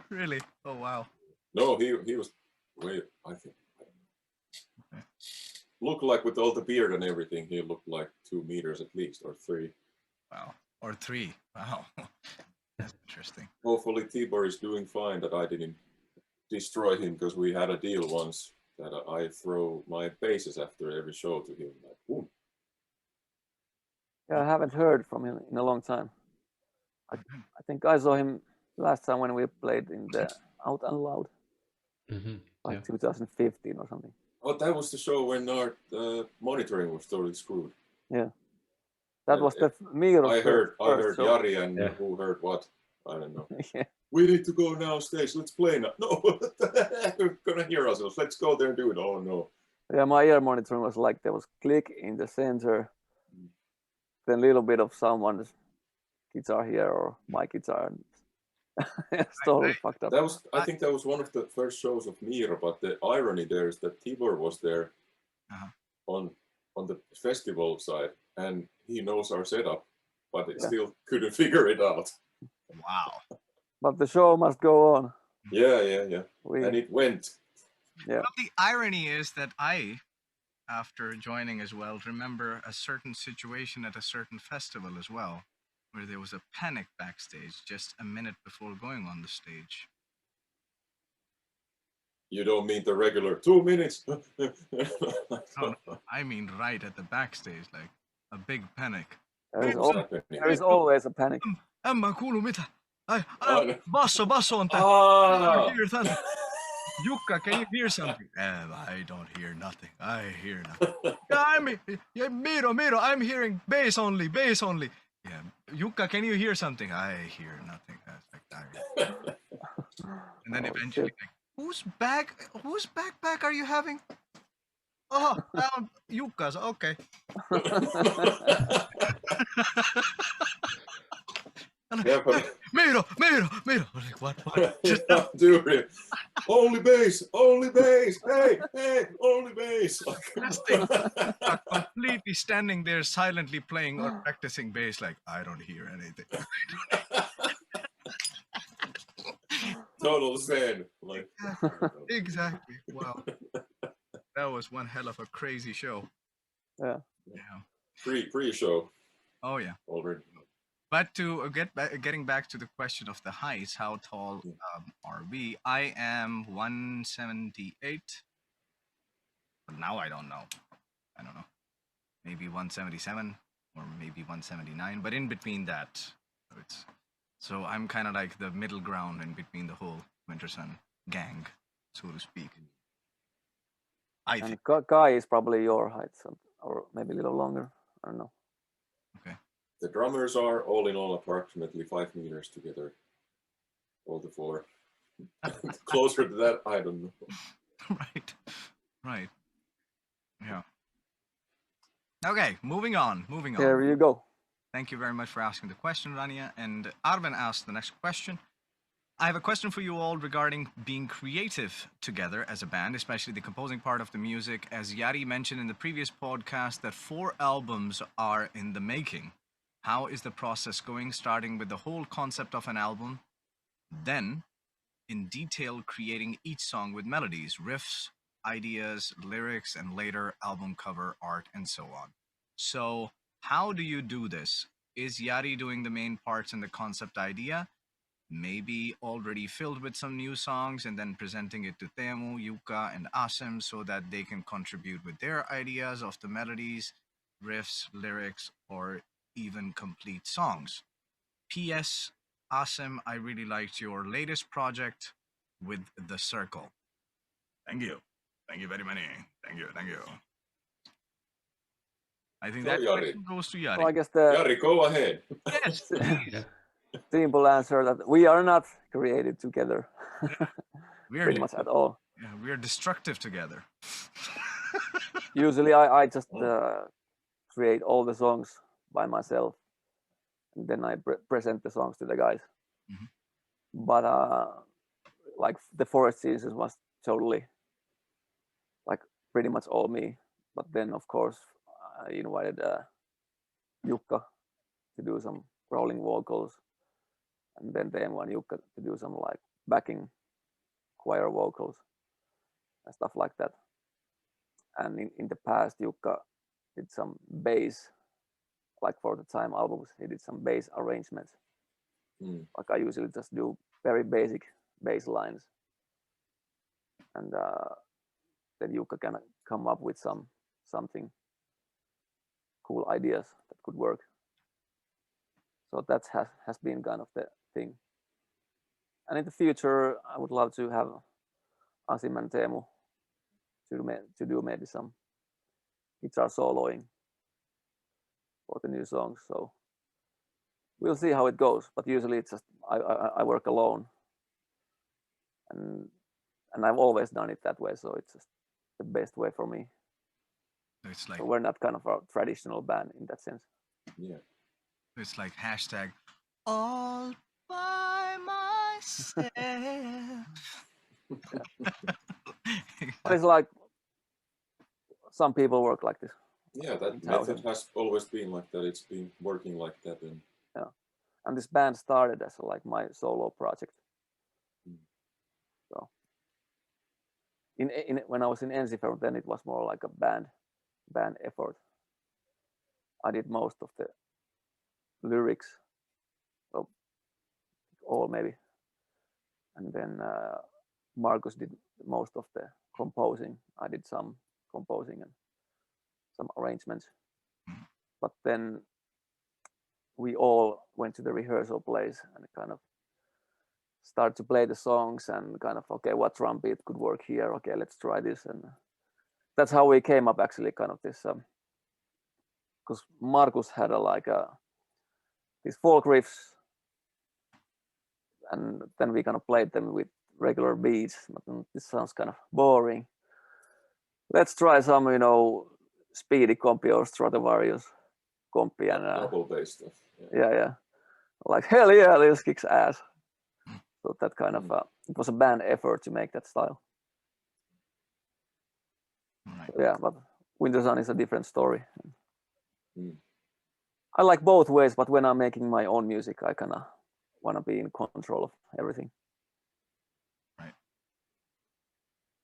Really? Oh wow. No, he was. Wait, I think. Okay. Looked like with all the beard and everything, he looked like 2 meters at least, or 3. Wow. Or 3. Wow. That's interesting. Hopefully Tibor is doing fine, that I didn't destroy him, because we had a deal once that I throw my bases after every show to him. Like, boom. Yeah, I haven't heard from him in a long time. I think I saw him last time when we played in the Out and Loud, like 2015 or something. Oh, that was the show when our monitoring was totally screwed. Yeah, that was the Miro. I heard show. Jari and who heard what? I don't know. Yeah. We need to go now stage. Let's play now. No, what the heck? We're gonna hear ourselves. Let's go there and do it. Oh no. Yeah, my ear monitoring was like there was click in the center, then a little bit of someone's guitar here or my guitar. It's totally fucked up. That was, I think that was one of the first shows of Miro, but the irony there is that Tibor was there on the festival side, and he knows our setup, but it still couldn't figure it out. Wow. But the show must go on. Yeah. And it went. Yeah. Well, the irony is that I, after joining as well, remember a certain situation at a certain festival as well, where there was a panic backstage just a minute before going on the stage. You don't mean the regular 2 minutes. No, I mean right at the backstage, like a big panic. There is always a panic. Emma, kuulu mitä? Basso on tää. Hear something. Jukka, can you hear something? I don't hear nothing. I hear nothing. Miro, I'm hearing bass only. Yeah, Jukka, can you hear something? I hear nothing. And then eventually, like, whose backpack are you having? Oh, Jukka's. Okay. Yeah, but Miro. Like, what? Dude, only bass. Hey, only bass. Just think, completely standing there silently playing or practicing bass, like, I don't hear anything. Total zen. Like, Exactly. Wow. That was one hell of a crazy show. Yeah. Pre-show. Oh yeah. Already. But to getting back to the question of the heights, how tall are we? I am 178. But now I don't know. Maybe 177 or maybe 179. But in between that, so I'm kind of like the middle ground in between the whole Wintersun gang, so to speak. I think. Kai is probably your height, or maybe a little longer. I don't know. Okay. The drummers are all in all approximately 5 meters together. All the 4. Closer to that, I don't know. Right. Yeah. Okay, moving on. There you go. Thank you very much for asking the question, Rania. And Arven asked the next question. I have a question for you all regarding being creative together as a band, especially the composing part of the music. As Jari mentioned in the previous podcast, that 4 albums are in the making. How is the process going, starting with the whole concept of an album, then in detail creating each song with melodies, riffs, ideas, lyrics, and later album cover art, and so on. So how do you do this? Is Jari doing the main parts and the concept idea? Maybe already filled with some new songs and then presenting it to Teemu, Jukka, and Asim so that they can contribute with their ideas of the melodies, riffs, lyrics, or even complete songs. P.S. Asim, I really liked your latest project with The Circle. Thank you. Thank you very much. Thank you. I think that question goes to Jari. Well, I guess Jari, go ahead. Yes, please. Simple answer that we are not creative together. Pretty much at all. Yeah, we are destructive together. Usually I just create all the songs by myself, and then I present the songs to the guys. Mm-hmm. But like the forest season was totally like pretty much all me. But then of course I invited Jukka to do some growling vocals, and then Teemu and Jukka to do some like backing choir vocals and stuff like that. And in the past, Jukka did some bass, like for the Time albums, he did some bass arrangements. Like I usually just do very basic bass lines, and then Jukka can come up with something cool ideas that could work. So that has been kind of the thing. And in the future, I would love to have Asim and Teemu to do maybe some guitar soloing for the new songs. So we'll see how it goes. But usually it's just I work alone, and I've always done it that way. So it's just the best way for me. It's like so we're not kind of a traditional band in that sense. Yeah. it's like hashtag all by myself. But it's like some people work like this. Yeah, that It's how method it- has always been like that. It's been working like that, and And this band started as like my solo project. So when I was in Ensifer, then it was more like a band effort. I did most of the lyrics, well, all maybe, and then Markus did most of the composing. I did some composing and some arrangements, but then we all went to the rehearsal place and kind of start to play the songs and kind of, okay, what drum beat could work here? Okay, let's try this. And that's how we came up actually kind of this, because Markus had these folk riffs, and then we kind of played them with regular beats, but this sounds kind of boring. Let's try some, speedy compy or Stratovarius compy and double bass stuff. yeah. Like, hell yeah, this kicks ass. So that kind of it was a band effort to make that style. Right. So yeah, but Wintersun is a different story. I like both ways, but when I'm making my own music, I kind of want to be in control of everything. Right.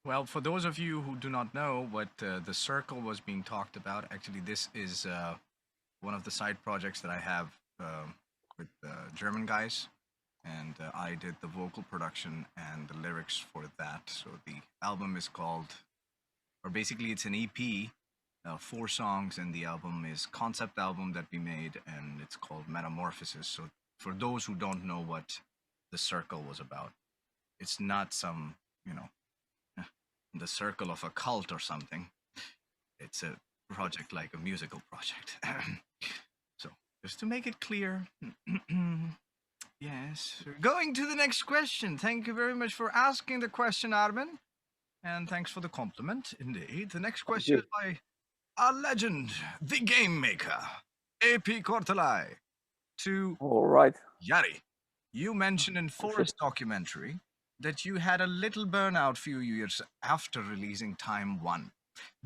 Well, for those of you who do not know what the circle was being talked about, actually, this is one of the side projects that I have with German guys, and I did the vocal production and the lyrics for that. So the album is called, or basically it's an EP, 4 songs, and the album is concept album that we made, and it's called Metamorphosis. So for those who don't know what the circle was about, it's not some, the circle of a cult or something. It's a project like a musical project. So just to make it clear. Yes. Going to the next question. Thank you very much for asking the question, Armin. And thanks for the compliment, indeed. The next question is by a legend, the game maker, AP Kortelai. To All right. Jari, you mentioned in Forest documentary that you had a little burnout few years after releasing Time 1.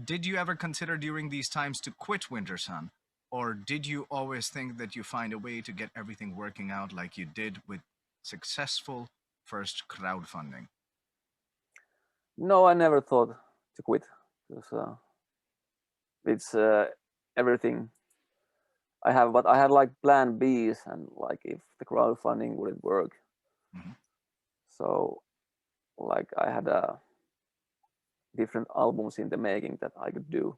Did you ever consider during these times to quit Wintersun? Or did you always think that you find a way to get everything working out like you did with successful first crowdfunding? No, I never thought to quit, because it's everything I have, but I had like plan Bs, and like if the crowdfunding wouldn't work. So like I had different albums in the making that I could do,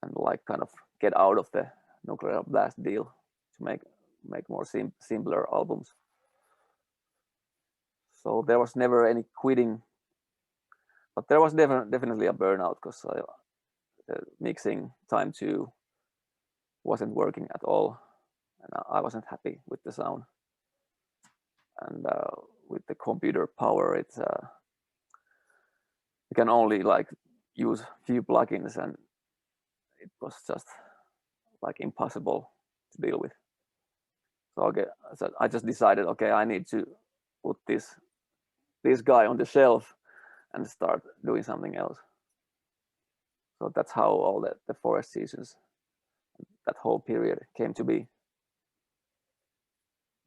and like kind of get out of the Nuclear Blast deal to make more simpler albums. So there was never any quitting, but there was definitely a burnout, because the mixing Time 2 wasn't working at all, and I wasn't happy with the sound. And with the computer power, it's you can only like use few plugins, and it was just like impossible to deal with. So I just decided, okay, I need to put this guy on the shelf and start doing something else. So that's how all the Forest seasons, that whole period came to be.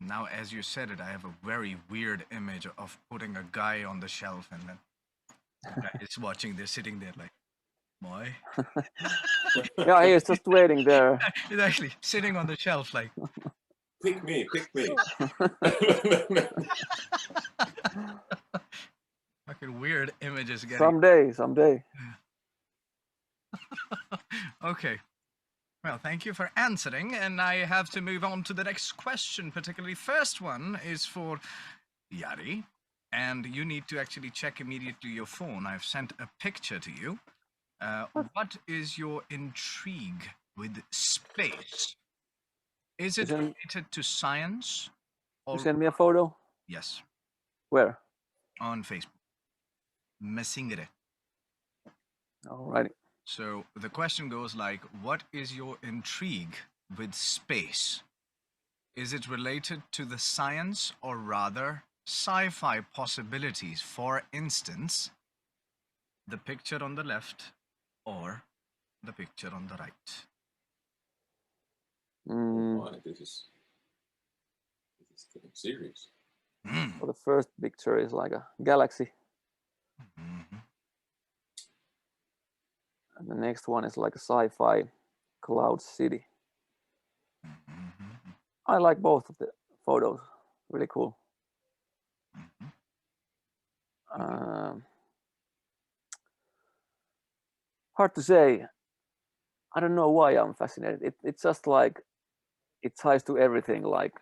Now, as you said it, I have a very weird image of putting a guy on the shelf and then the guy is watching this, sitting there like, boy. Yeah, he's just waiting there. He's actually sitting on the shelf like, Pick me. fucking weird images getting. Someday. Okay. Well, thank you for answering, and I have to move on to the next question. Particularly, first one is for Jari, and you need to actually check immediately your phone. I've sent a picture to you. What is your intrigue with space? Is it Isn't- related to science? You Or send me a photo? yes, Where? on Facebook. Messingere. Alrighty. So the question goes like, what is your intrigue with space? Is it related to the science or rather sci-fi possibilities? For instance, the picture on the left or the picture on the right. Mm, My, this is getting serious. well, the first picture is like a galaxy, Mhm. and the next one is like a sci-fi cloud city. Mhm. I like both of the photos. Really cool. Mhm. Hard to say. I don't know why I'm fascinated. It's just like it ties to everything. Like,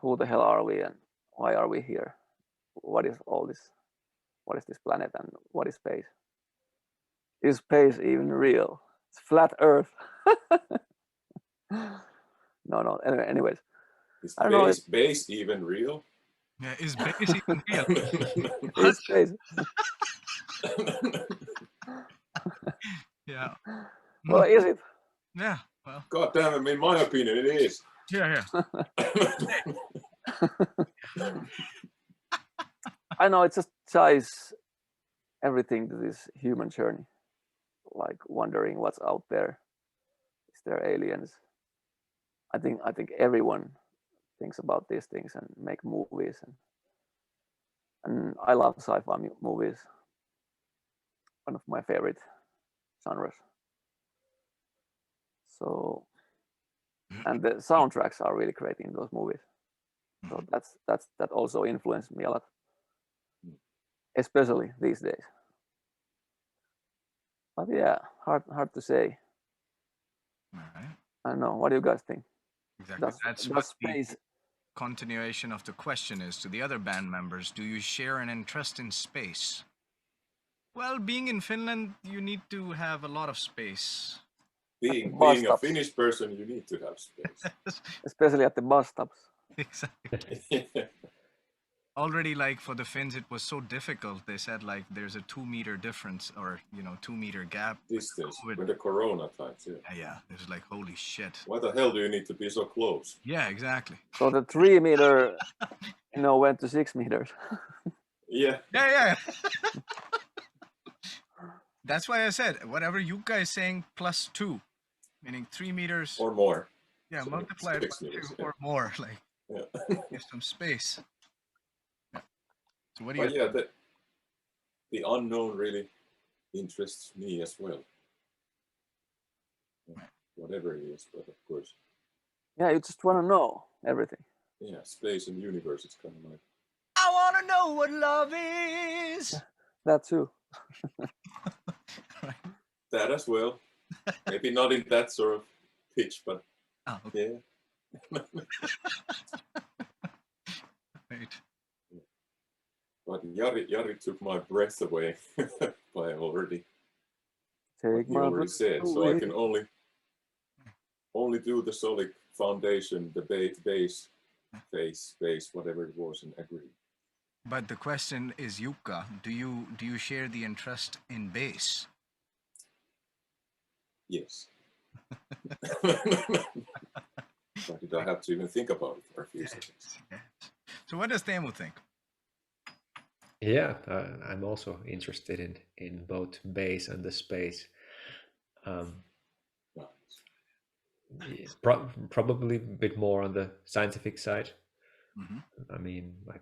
who the hell are we, and why are we here? What is all this? What is this planet, and what is space? Is space even real? It's flat Earth. No. Anyways, Is I don't know. base even real? Yeah, is base even real? Is space? Yeah. Well, is it? Yeah. Well. God damn it! In my opinion, it is. Yeah. I know it just ties everything to this human journey, like wondering what's out there. Is there aliens? I think everyone thinks about these things and make movies, and I love sci-fi movies. One of my favorite genres. So, and the soundtracks are really great in those movies. So that also influenced me a lot, especially these days. But yeah, hard to say. All right. I don't know. What do you guys think? Exactly. That's Does what the space? continuation of the question is to the other band members. Do you share an interest in space? Well, being in Finland, you need to have a lot of space. Being Bus a stops. Finnish person, you need to have space. Especially at the bus stops. Exactly. Already, like for the Finns, it was so difficult. They said like there's a 2 meter difference, or 2 meter gap. Distance COVID. with the Corona times. Yeah. Yeah, it was like holy shit. Why the hell do you need to be so close? Yeah, exactly. So the 3 meter, went to 6 meters. Yeah. Yeah. That's why I said whatever you guys saying +2, meaning 3 meters Or more. Yeah, So multiply it 6 by meters, 2 yeah. or more. Like Yeah. give some space. Yeah. So what do But you? yeah, the unknown really interests me as well. Right. Whatever it is, but of course, Yeah, you just want to know everything. yeah, space and universe, it's kind of like, I want to know what love is. That too. Right. that as well. Maybe not in that sort of pitch, but Oh, okay. yeah. Right. But Jari took my breath away by already Take what he my already breath said. So I away. can only do the solid foundation, the base, whatever it was, and agree. But the question is, Jukka, do you share the interest in bass? Yes. But did I have to even think about it for a few seconds? Yes. So what does Teemu think? Yeah, I'm also interested in both bass and the space. Nice. Probably a bit more on the scientific side, Hmm. I mean, like,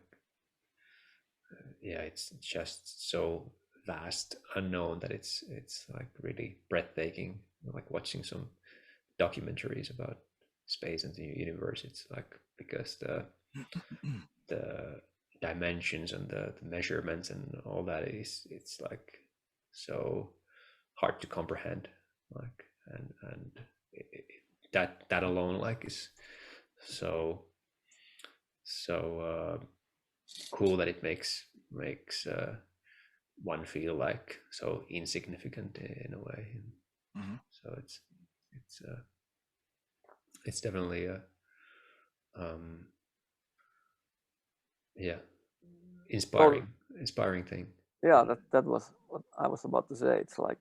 yeah, it's just so vast unknown that it's like really breathtaking. Like watching some documentaries about space and the universe. It's like because the dimensions and the measurements and all that is it's like so hard to comprehend. Like and that alone like is so so cool that it makes one feel like so insignificant in a way. Hmm. So it's it's definitely a um, yeah Well, inspiring thing. yeah, that was what I was about to say. It's like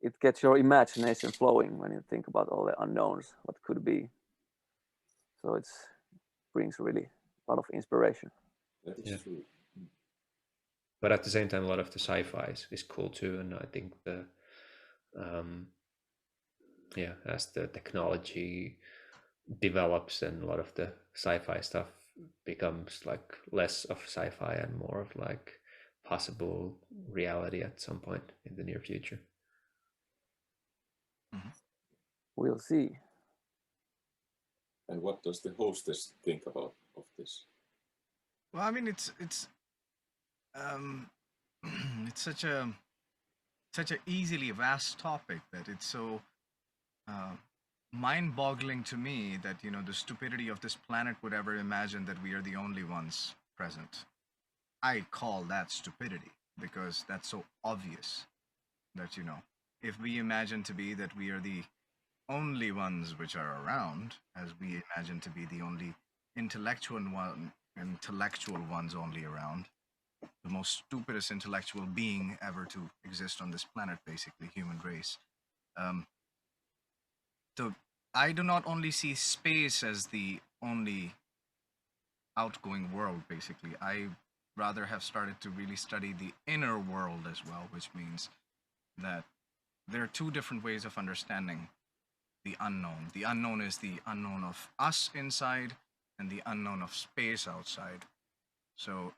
it gets your imagination flowing when you think about all the unknowns, what could be. So it brings really a lot of inspiration. That is Yeah, true. but at the same time, a lot of the sci-fi is cool too, and I think the um, yeah, as the technology develops and a lot of the sci-fi stuff becomes like less of sci-fi and more of like possible reality at some point in the near future. Hmm. We'll see. And what does the hostess think about of this? Well, I mean, it's um, it's such a easily vast topic that it's so uh, mind-boggling to me that the stupidity of this planet would ever imagine that we are the only ones present. I call that stupidity because that's so obvious that if we imagine to be that we are the only ones which are around, as we imagine to be the only intellectual ones only around, the most stupidest intellectual being ever to exist on this planet, basically human race. Um, so I do not only see space as the only outgoing world, basically. I rather have started to really study the inner world as well, which means that there are two different ways of understanding the unknown. The unknown is the unknown of us inside and the unknown of space outside. So,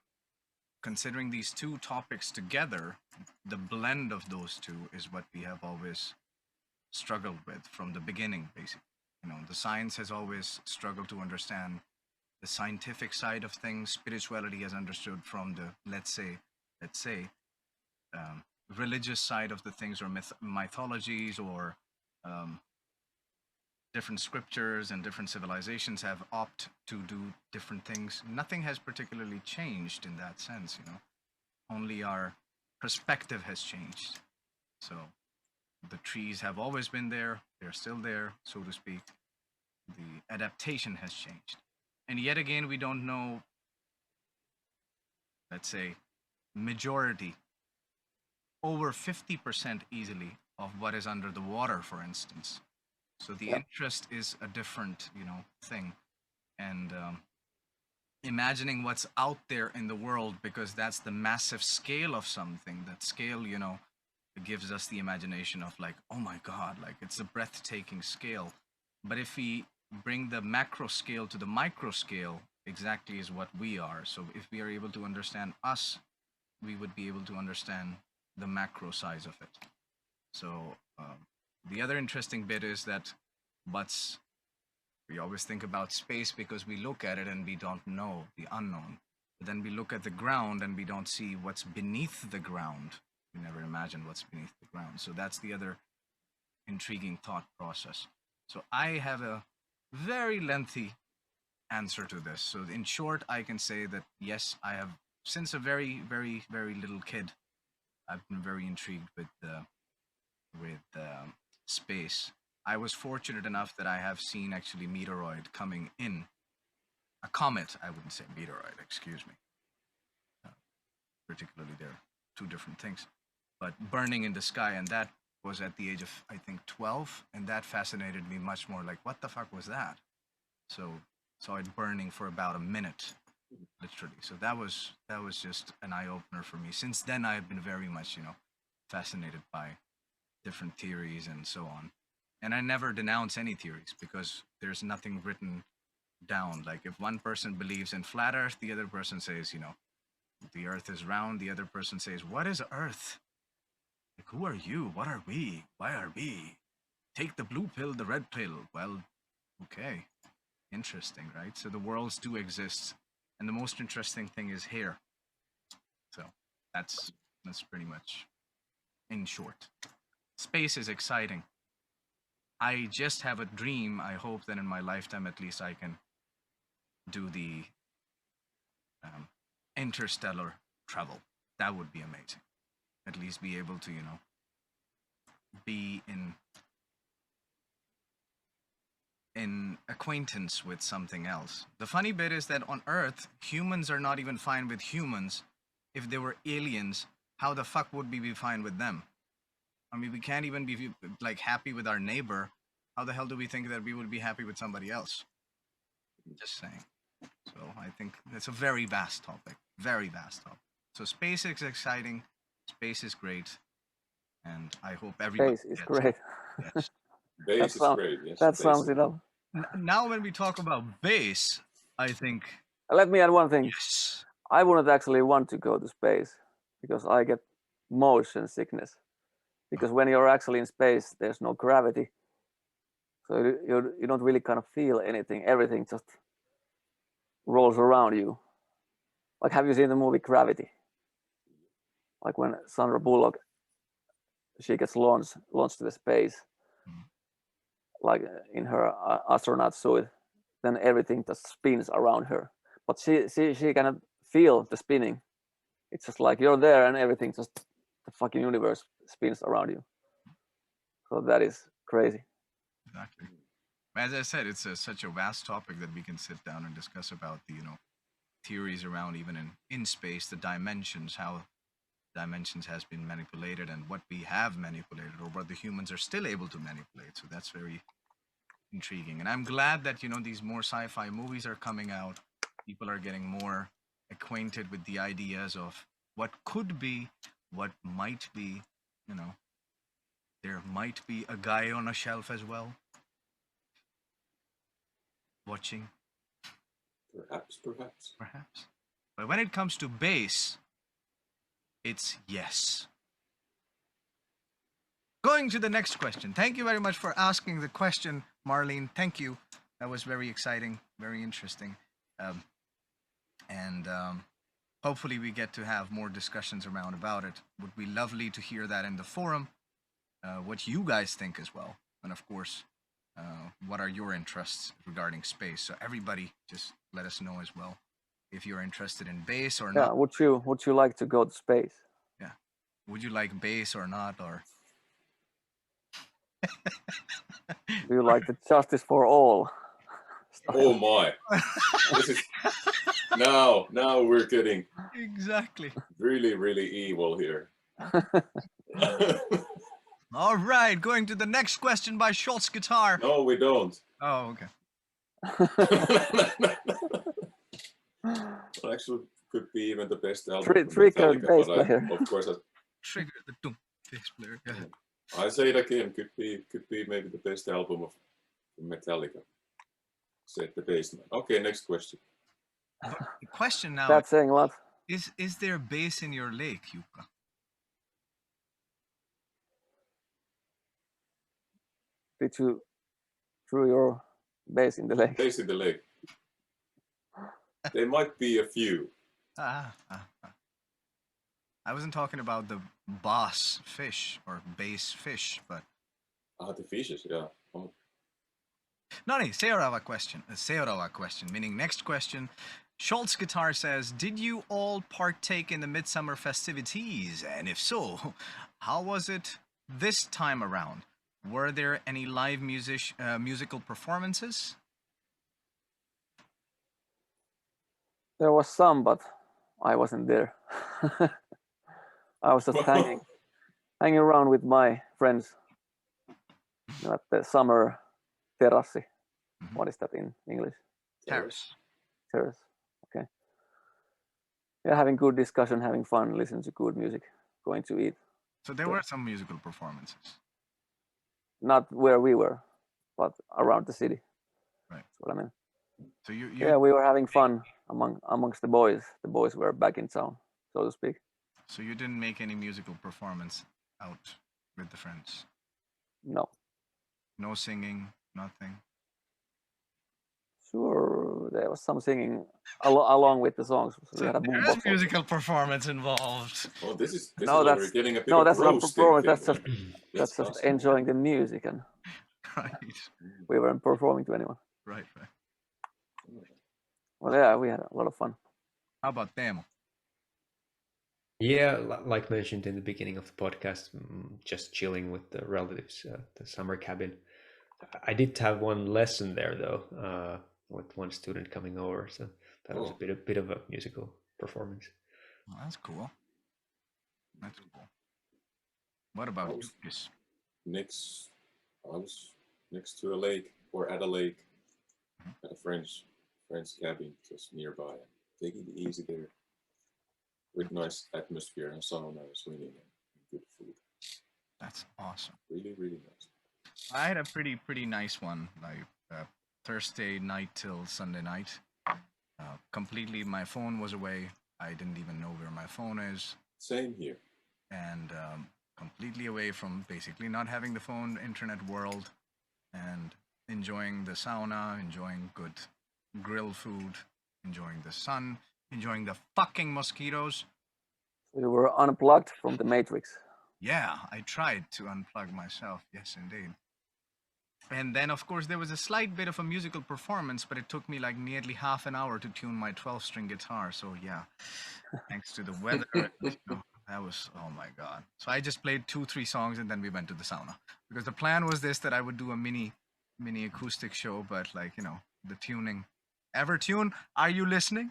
considering these two topics together, the blend of those two is what we have always struggled with from the beginning, basically. The science has always struggled to understand the scientific side of things. Spirituality has understood from the, let's say, um, religious side of the things, or mythologies, or um, different scriptures and different civilizations have opted to do different things. Nothing has particularly changed in that sense. Only our perspective has changed. So the trees have always been there, they're still there, so to speak. The adaptation has changed. And yet again, we don't know, let's say, majority, over 50% easily, of what is under the water, for instance. So the Yeah, interest is a different, thing. And imagining what's out there in the world, because that's the massive scale of something. That scale, it gives us the imagination of like, oh my God, like it's a breathtaking scale. But if we bring the macro scale to the micro scale, exactly is what we are. So if we are able to understand us, we would be able to understand the macro size of it. So the other interesting bit is that, but we always think about space because we look at it and we don't know the unknown. But then we look at the ground and we don't see what's beneath the ground. We never imagine what's beneath the ground. So that's the other intriguing thought process. So I have a very lengthy answer to this. So in short, I can say that yes, I have, since a very, very, very little kid, I've been very intrigued with space. I was fortunate enough that I have seen actually meteoroid coming in, a comet. I wouldn't say meteoroid, excuse me. Uh, Particularly, they're two different things. But burning in the sky, and that was at the age of I think 12, and that fascinated me much more. Like, what the fuck was that? So saw it burning for about a minute, literally. So that was just an eye opener for me. Since then, I have been very much fascinated by different theories and so on. And I never denounce any theories because there's nothing written down. Like if one person believes in flat Earth, the other person says, the Earth is round. The other person says, what is Earth? Like, who are you? What are we? Why are we? Take the blue pill, the red pill. Well, okay. Interesting, right? So the worlds do exist. And the most interesting thing is here. So that's pretty much in short. Space is exciting. I just have a dream. I hope that in my lifetime, at least, I can do the interstellar travel. That would be amazing. At least be able to, be in acquaintance with something else. The funny bit is that on Earth, humans are not even fine with humans. If they were aliens, how the fuck would we be fine with them? I mean, we can't even be like happy with our neighbor. How the hell do we think that we would be happy with somebody else? Just saying. So I think that's a very vast topic. Very vast topic. So space is exciting. Space is great. And I hope everybody Space is gets great. it. Yes. Bass is great. Yes, That bass sums is it up. Now when we talk about bass, I think Let me add one thing. yes. I wouldn't actually want to go to space because I get motion sickness. Because when you're actually in space, there's no gravity. So you don't really kind of feel anything. Everything just rolls around you. Like, have you seen the movie Gravity? Like when Sandra Bullock, she gets launched to the space, like in her astronaut suit, then everything just spins around her. But she cannot feel the spinning. It's just like you're there and everything just, the fucking universe spins around you. So that is crazy. Exactly. As I said, it's such a vast topic that we can sit down and discuss about the theories around even in space, the dimensions, how dimensions has been manipulated and what we have manipulated or what the humans are still able to manipulate. So that's very intriguing. And I'm glad that these more sci-fi movies are coming out. People are getting more acquainted with the ideas of what could be, what might be. There might be a guy on a shelf as well watching. Perhaps. But when it comes to bass, it's yes. Going to the next question. Thank you very much for asking the question, Marlene. Thank you. That was very exciting, very interesting. And hopefully we get to have more discussions around about it. Would be lovely to hear that in the forum, what you guys think as well. And of course, what are your interests regarding space? So everybody just let us know as well if you're interested in bass or not. Would you like to go to space? Yeah. Would you like bass or not? Or Do you like the justice for all? Oh my! This is now we're getting exactly. really evil here. All right, going to the next question by Schultz Guitar. No, we don't. Oh, okay. Well, actually, could be even the best album. Triggered bass player. Of course, Trigger the bass player. Yeah. I say it again. Could be maybe the best album of Metallica. Said the bassman. Okay, next question. The question now. That's saying a lot. Is there bass in your lake, Jukka? Did you threw your bass in the lake? Bass in the lake. There might be a few. I wasn't talking about the bass fish or bass fish, but The fishes, yeah. Oh. no, seuraava question, meaning next question. Schultz Guitar says, did you all partake in the midsummer festivities? And if so, how was it this time around? Were there any live musical performances? There was some, but I wasn't there. I was just hanging around with my friends at the summer terrassi. Mm-hmm. What is that in English? Terrace. Okay. Yeah, having good discussion, having fun, listening to good music, going to eat. So there were some musical performances. Not where we were, but around the city. Right. That's what I mean. So you Yeah, we were having fun amongst the boys. The boys were back in town, so to speak. so you didn't make any musical performance out with the friends. No, No singing, nothing. sure, there was some singing along with the songs. So we had a There's boombox. musical performance involved. Oh, this is No, where we're that's getting a bit no, of that's not roasting. performance. That's Finland. just Yes, that's just us. enjoying the music, and Right, we weren't performing to anyone. right. Well, yeah, we had a lot of fun. How about Teemu? Yeah, like mentioned in the beginning of the podcast, just chilling with the relatives at the summer cabin. I did have one lesson there though, with one student coming over, so that was a bit of a musical performance. Well, that's cool. That's cool. What about you, Chris? I was next to a lake or at a lake at a friend's cabin just nearby. Taking it easy there with nice atmosphere and sauna and swimming and good food. That's awesome. Really, really nice. I had a pretty nice one, like Thursday night till Sunday night. Completely, my phone was away. I didn't even know where my phone is, Same here. and completely away from basically not having the phone, internet world, and enjoying the sauna, enjoying good grill food, enjoying the sun, enjoying the fucking mosquitoes. We were unplugged from the Matrix. Yeah, I tried to unplug myself. Yes, indeed. And then, of course, there was a slight bit of a musical performance, but it took me like nearly half an hour to tune my 12-string guitar. So yeah, thanks to the weather, that was, oh my god. So I just played 2-3 songs, and then we went to the sauna, because the plan was this, that I would do a mini acoustic show, but like, the tuning. Evertune, are you listening?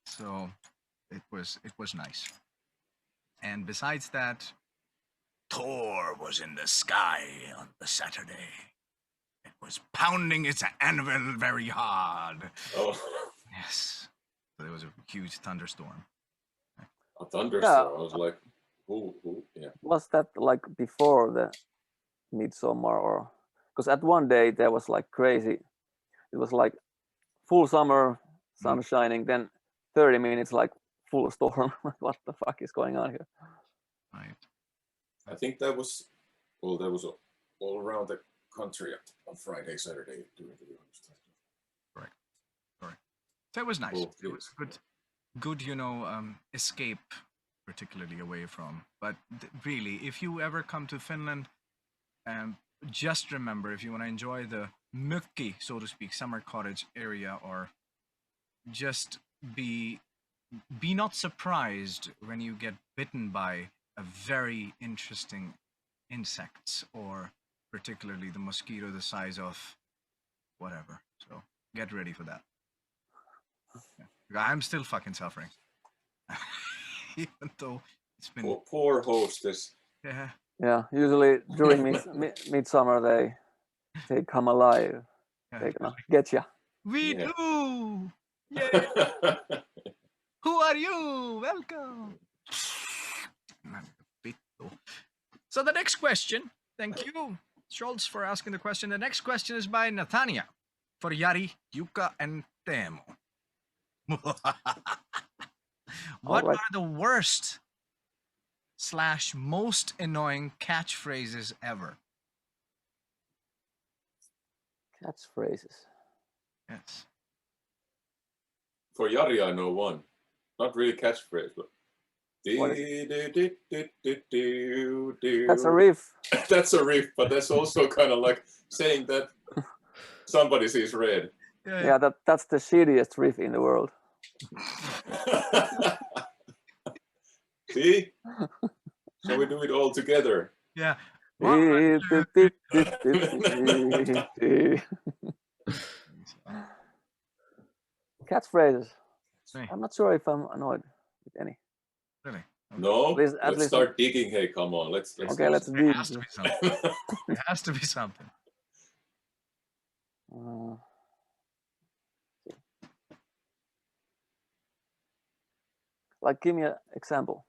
So it was nice. And besides that, Thor was in the sky on the Saturday. It was pounding its anvil very hard. Oh, Yes. So there was a huge thunderstorm. a thunderstorm. Yeah. I was like, who? Yeah. Was that like before the midsummer, or because at one day there was like crazy? It was like full summer, sun shining, then 30 minutes like full storm. What the fuck is going on here? Right. I think that was all around the country on Friday, Saturday during the stuff. Correct. So it was nice. Cool. It was good, escape, particularly away from. But really, if you ever come to Finland, just remember, if you want to enjoy the mökki, so to speak, summer cottage area, or just be not surprised when you get bitten by a very interesting insects, or particularly the mosquito the size of whatever. So get ready for that. Yeah. I'm still fucking suffering. Even though it's been Poor hostess. yeah. Yeah, usually during midsummer they come alive. They're gonna get ya. We Yeah. do. Yeah. Who are you? Welcome. So the next question, thank you, Schultz, for asking the question. The next question is by Nathania for Jari, Jukka, and Teemu. What Alright. are the worst / most annoying catchphrases ever? Catchphrases. Yes. For Jari, I know one. Not really catchphrase, but. What That's That's a riff. That's a riff, but that's also kind of like saying that somebody sees red. Yeah, that's the shittiest riff in the world. See? So we do it all together. Yeah. Catchphrases. Hey. I'm not sure if I'm annoyed with any. Really? No, At let's least- start digging. Hey, come on, let's. Okay, let's There dig. has to be something. There has to be something. Like, give me an example.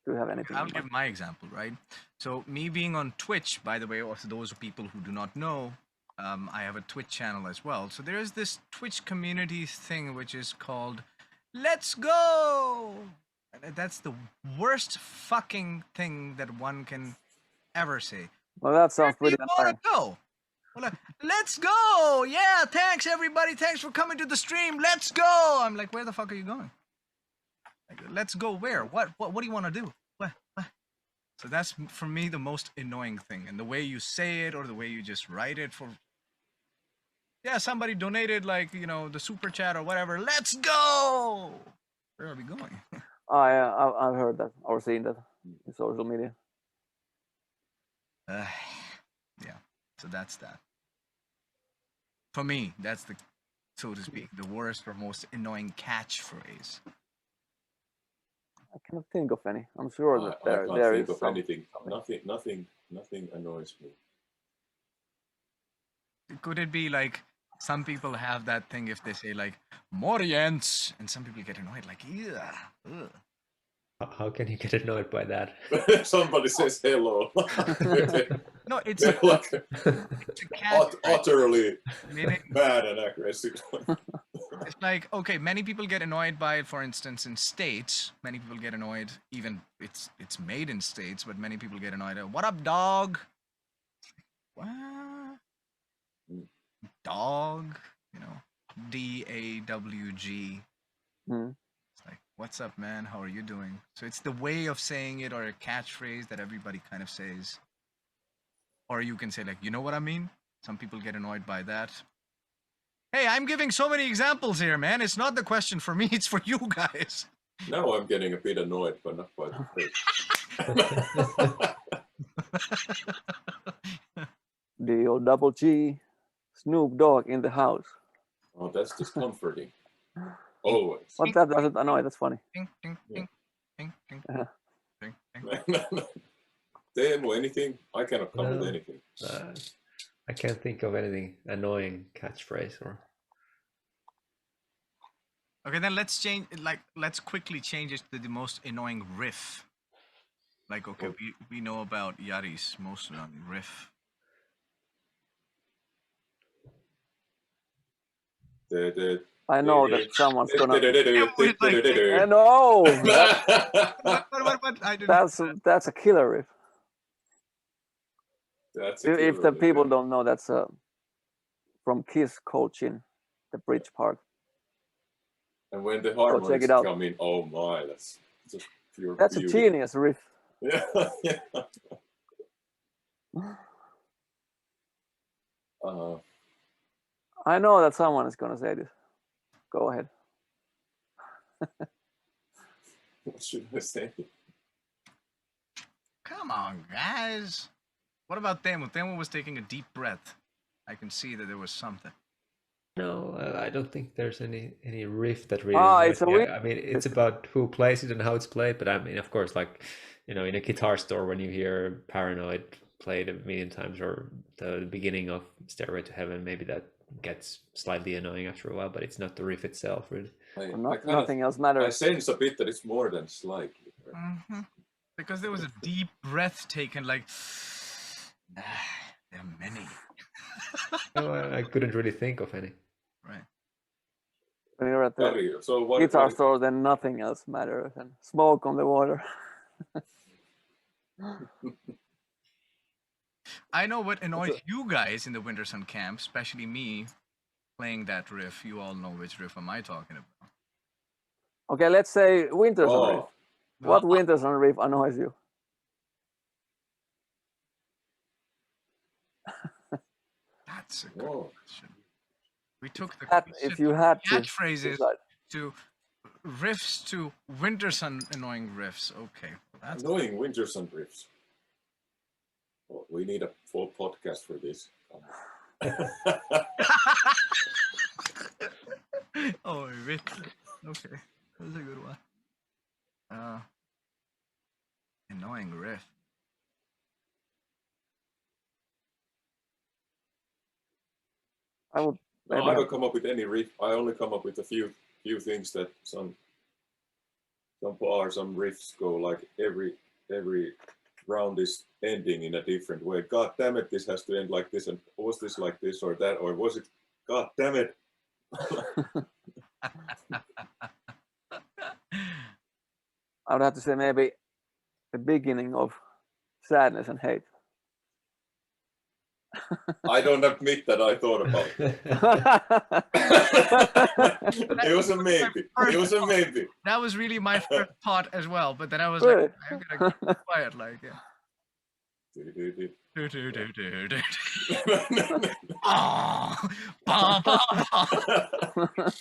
Do you have anything? I'll in give mind? my example, right? So me being on Twitch, by the way, or for those people who do not know, I have a Twitch channel as well. So there is this Twitch community thing which is called "Let's Go." And that's the worst fucking thing that one can ever say. Well, that sounds Where do pretty you want annoying. to go? Well, let's go. Yeah, thanks everybody. Thanks for coming to the stream. Let's go. I'm like, where the fuck are you going? Like, let's go where? What do you want to do? What? So that's for me the most annoying thing, and the way you say it or the way you just write it. For yeah, somebody donated like the super chat or whatever. Let's go. Where are we going? I've heard that or seen that in social media. Yeah. So that's that. For me, that's the, so to speak, the worst or most annoying catchphrase. I cannot think of any. I'm sure that I can't there think is of anything. Nothing annoys me. Could it be like some people have that thing if they say like Morients, and some people get annoyed like yeah. How can you get annoyed by that? Somebody says hello. No, it's Like it's a catchphrase. utterly Meaning, bad and aggressive. it's like, okay, many people get annoyed by it. For instance, in States, many people get annoyed. Even it's made in States, but many people get annoyed. What up, dog? What? Dog? DAWG. It's like, what's up, man? How are you doing? So it's the way of saying it, or a catchphrase that everybody kind of says. Or you can say like, you know what I mean? Some people get annoyed by that. Hey, I'm giving so many examples here, man. It's not the question for me, it's for you guys. Now I'm getting a bit annoyed, but not by the phrase. DOGG, Snoop Dogg in the house. Oh, that's discomforting. Always. But that doesn't annoy. That's funny. Ding, ding, ding, ding, ding, Yeah. ding, ding. Demo, anything? I cannot come with No. anything. I can't think of anything annoying catchphrase or. Okay, then let's change. Let's quickly change it to the most annoying riff. Like, okay, we know about Jari's most annoying riff. I know that someone's gonna. I No, What? I didn't. that's a killer riff. That's If the people don't know, that's from Kiss Coaching, the bridge part. And when the check harmonics it out. come in, oh my, that's just pure That's beauty. a genius riff. Yeah, yeah. I know that someone is gonna say this. Go ahead. What should I say? Come on, guys. What about Temu? Temu was taking a deep breath. I can see that there was something. No, I don't think there's any riff that really. It's a annoys me. riff. I mean, it's about who plays it and how it's played. But I mean, of course, like in a guitar store when you hear "Paranoid" played a million times, or the beginning of "Stairway to Heaven," maybe that gets slightly annoying after a while. But it's not the riff itself, really. Nothing else matters. I sense a bit that it's more than slightly. Mm-hmm. Because there was a deep breath taken, like, there are many. No, I couldn't really think of any. Right. When you're at the So what, guitar store, then nothing else matters, and smoke on the water. I know what annoys you guys in the Wintersun camp, especially me playing that riff. You all know which riff am I talking about. Okay, let's say Wintersun riff. What Oh. Wintersun riff annoys you? That's a good question. We took the If you had to catchphrases decide. to riffs to Wintersun annoying riffs. Okay, that's annoying Wintersun riffs. Well, we need a full podcast for this. Oh, riff. Okay, that's a good one. Annoying riff. I would. No, I don't come up with any riff. I only come up with a few things that some bars, some riffs go like every round is ending in a different way. God damn it, this has to end like this, and was this like this or that, or was it? God damn it! I would have to say maybe the beginning of sadness and hate. I don't admit that I thought about that. It was a maybe. It was a maybe. That was really my first thought as well, but then I was Really? like, I'm gonna keep quiet, like, yeah. Oh, ba, ba, ba.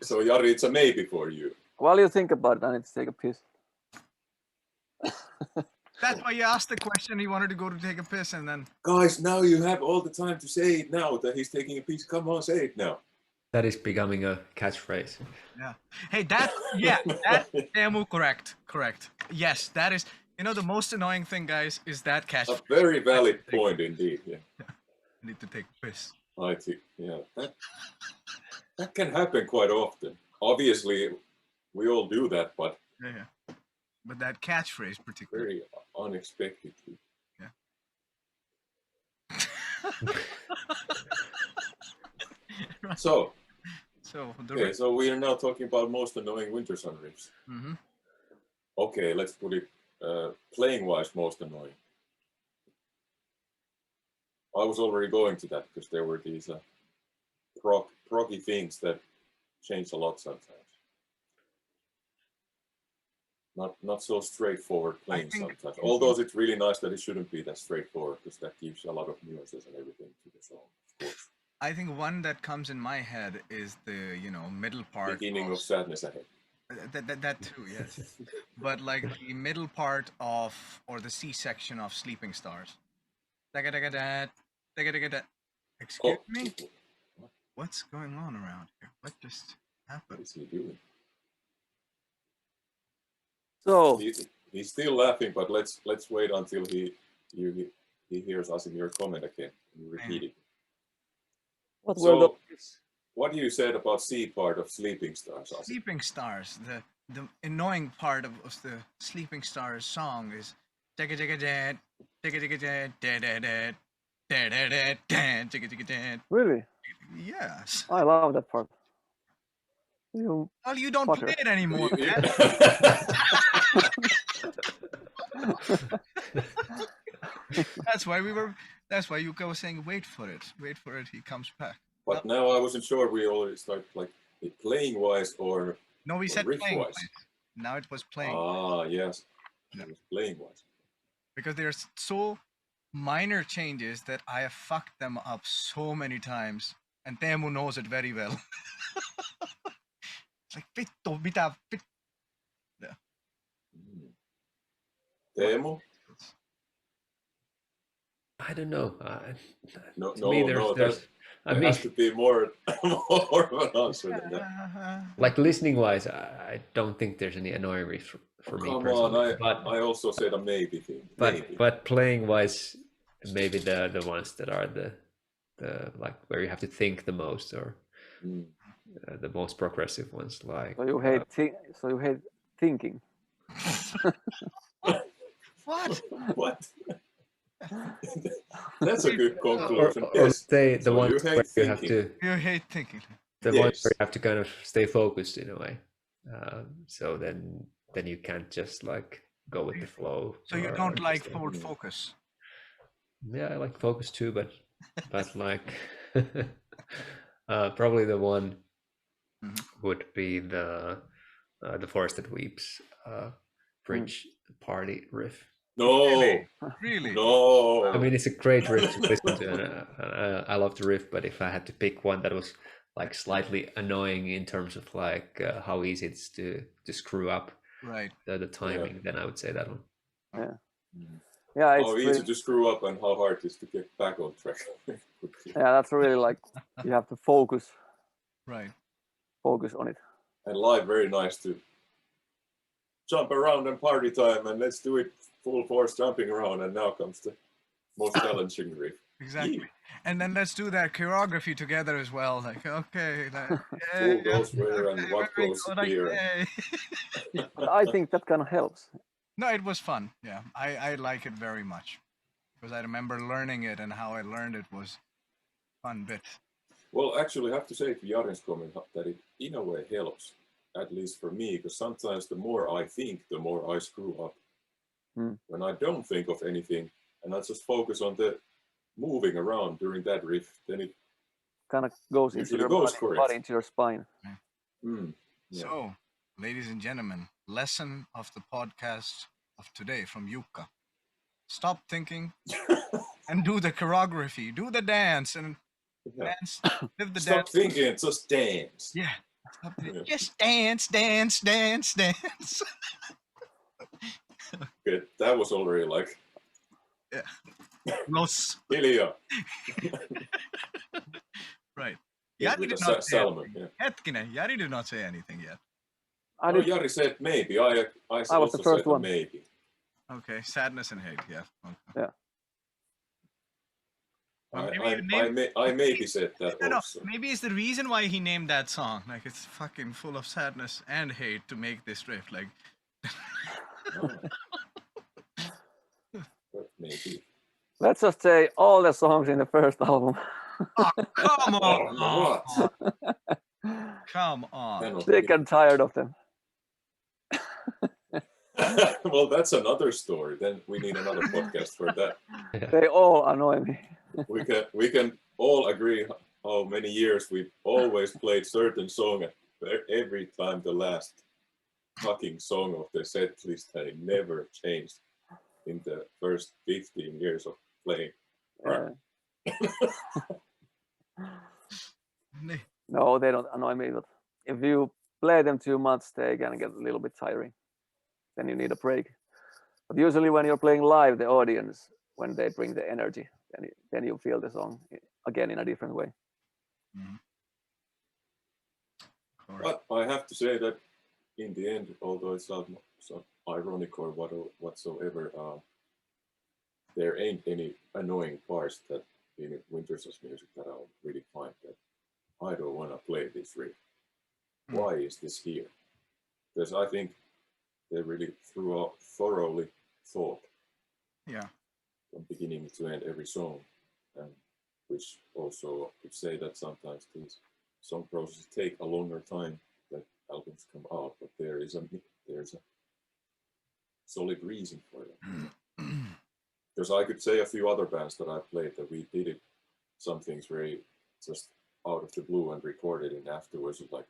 So Jari, it's a maybe for you. While you think about it, I need to take a piss. That's why you asked the question. He wanted to go to take a piss, and then Guys, now you have all the time to say it now that he's taking a piece. Come on, say it now. That is becoming a catchphrase. yeah. Hey, that Teemu, correct. Yes, that is. You know, the most annoying thing, guys, is that catch. A very valid point indeed. Yeah, I need to take a piss. I think. Yeah, that can happen quite often. Obviously, we all do that, but Yeah. But that catchphrase, particularly. very unexpectedly. So, So the okay, so we are now talking about most annoying Wintersun riffs. Mm-hmm. Okay, let's put it playing-wise most annoying. I was already going to that because there were these proggy things that change a lot sometimes. Not so straightforward playing sometimes. Although it's really nice that it shouldn't be that straightforward because that gives a lot of nuances and everything to the song, of course. I think one that comes in my head is the middle part. Beginning of Sadness Ahead. That too, yes. But like the middle part of, or the C section of Sleeping Stars. Excuse me? What's going on around here? What just What happened? is he doing? So, He's still laughing, but let's wait until he hears us in your comment again and repeat it. what were So, those? what you said about C part of Sleeping Stars, Ozzy? Sleeping Stars, the annoying part of the Sleeping Stars song is Really? yes. I love that part. You Well, you don't Fucker. play it anymore, You- man. That's why you were saying wait for it, he comes back. But now I wasn't sure we already started like playing wise or No, we said riff playing wise. wise. Now it was playing Ah, yes. Yeah. It was playing wise. because there's so minor changes that I have fucked them up so many times, and Teemu knows it very well. It's like vittu, mitä vittu. Teemu? I don't know. No, To me, there's I there mean, has to be more of an answer than that. like listening wise, I don't think there's any annoying riff for me Come personally. on, but I also said a maybe thing. Maybe. but playing wise, maybe the ones that are the like where you have to think the most, or Mm. the most progressive ones, like so you hate thinking. What? What? That's a good or conclusion. or Yes. say the So you ones hate where you have thinking. to You hate thinking. the ones Yes. where you have to kind of stay focused in a way. So then you can't just like go with the flow. So you or don't like just, forward focus. Yeah, I like focus too, but like probably the one Mhm. would be the Forest That Weeps bridge party riff. No. Really? No. I mean, it's a great riff to listen to, and I love the riff. But if I had to pick one that was like slightly annoying in terms of like how easy it's to screw up Right. the timing, then I would say that one. Yeah, it's How easy to screw up and how hard it is to get back on track. yeah, that's really like you have to focus Right. on it. And live, very nice to jump around and party time, and let's do it full force jumping around. And now comes the most challenging riff. Exactly. And then let's do that choreography together as well. Like, okay, like, Who goes where and okay, what very goes good, like, here? yay. But I think that kind of helps. No, it was fun. Yeah, I like it very much because I remember learning it and how I learned it was fun bit. Well, actually, I have to say to Jarin's comment that it, in a way, helps, at least for me, because sometimes the more I think, the more I screw up. Mm. When I don't think of anything and I just focus on the moving around during that riff, then it Kind of goes into usually your goes body, correct. into your spine. Mm, yeah. So, ladies and gentlemen, lesson of the podcast of today from Yuka. Stop thinking and do the choreography. Do the dance and Yeah. dance. Live the Stop dance. thinking, just dance. Yeah. Stop Yeah. Just dance, dance, dance, dance. Okay, that was already like, Los. Ilya. Right. Yeah, Yari with did the not say Salmon. anything. Yeah. Hetkinen, Yari did not say anything yet. I No, did. Jari said maybe. I was also the first said a one. maybe. Okay, sadness and hate. Yeah. Okay. Yeah. Well, maybe I maybe said that no, also. maybe it's the reason why he named that song. Like it's fucking full of sadness and hate to make this riff. Like, Oh. But maybe. Let's just say all the songs in the first album. oh, come on, Oh, what? come on. Cannot Sick be. and tired of them. Well, that's another story. Then we need another podcast for that. They all annoy me. We can all agree how many years we've always played certain song and every time the last fucking song of the set list had never changed in the first 15 years of playing. No, they don't annoy me. But if you play them too much, they can get a little bit tiring. Then you need a break. But usually, when you're playing live, the audience, when they bring the energy, then you feel the song again in a different way. Mhm. But I have to say that in the end, although it's not so ironic or whatsoever, there ain't any annoying parts that in Wintersun's music that I'll really find that I don't want to play this riff. Why is this here? Because I think they really thoroughly thought Yeah. from beginning to end every song, and which also could say that sometimes these song processes take a longer time that albums come out, but there's a solid reason for that. Because I could say a few other bands that I played that we did it, some things very just out of the blue and recorded, and afterwards it's like,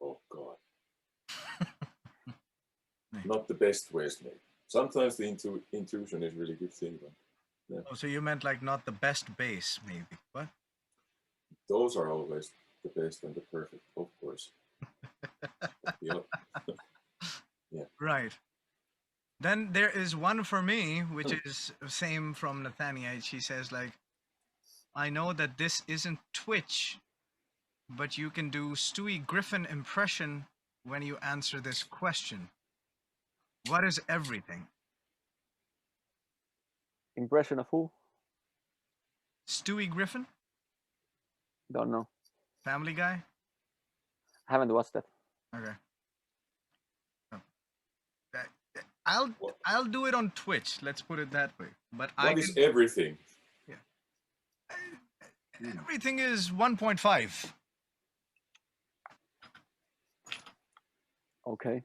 oh god. Not the best ways, maybe. Sometimes the intuition is really good thing, but yeah. Oh, so you meant like not the best bass, maybe? What? Those are always the best and the perfect, of course. Yep. Yeah. Right. Then there is one for me, which is same from Nathania. She says like, I know that this isn't Twitch, but you can do Stewie Griffin impression when you answer this question. What is everything? Impression of who? Stewie Griffin? Don't know. Family Guy? Haven't watched that. Okay. I'll do it on Twitch. Let's put it that way. But What is everything? Everything is 1.5. Okay.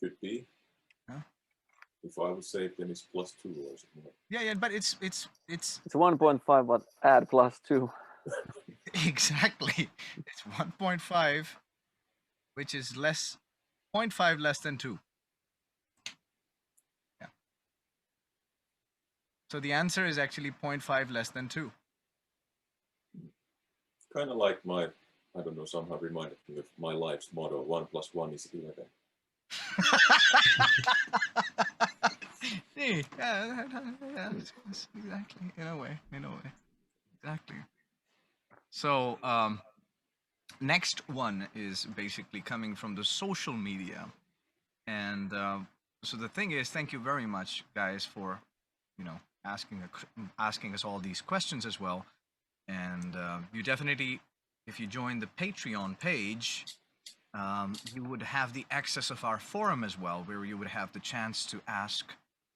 Could be. Huh? If I would say it, then it's +2 or something. Yeah, but it's It's 1.5, but add +2. exactly. It's 1.5, which is 0.5 less than 2. Yeah. So the answer is actually 0.5 less than 2. Kind of like my, I don't know, somehow reminded me of my life's motto: 1 + 1 is 11. Yeah, exactly. In a way. Exactly. So, next one is basically coming from the social media. And so the thing is, thank you very much, guys, for asking us all these questions as well. And you definitely, if you join the Patreon page, you would have the access of our forum as well, where you would have the chance to ask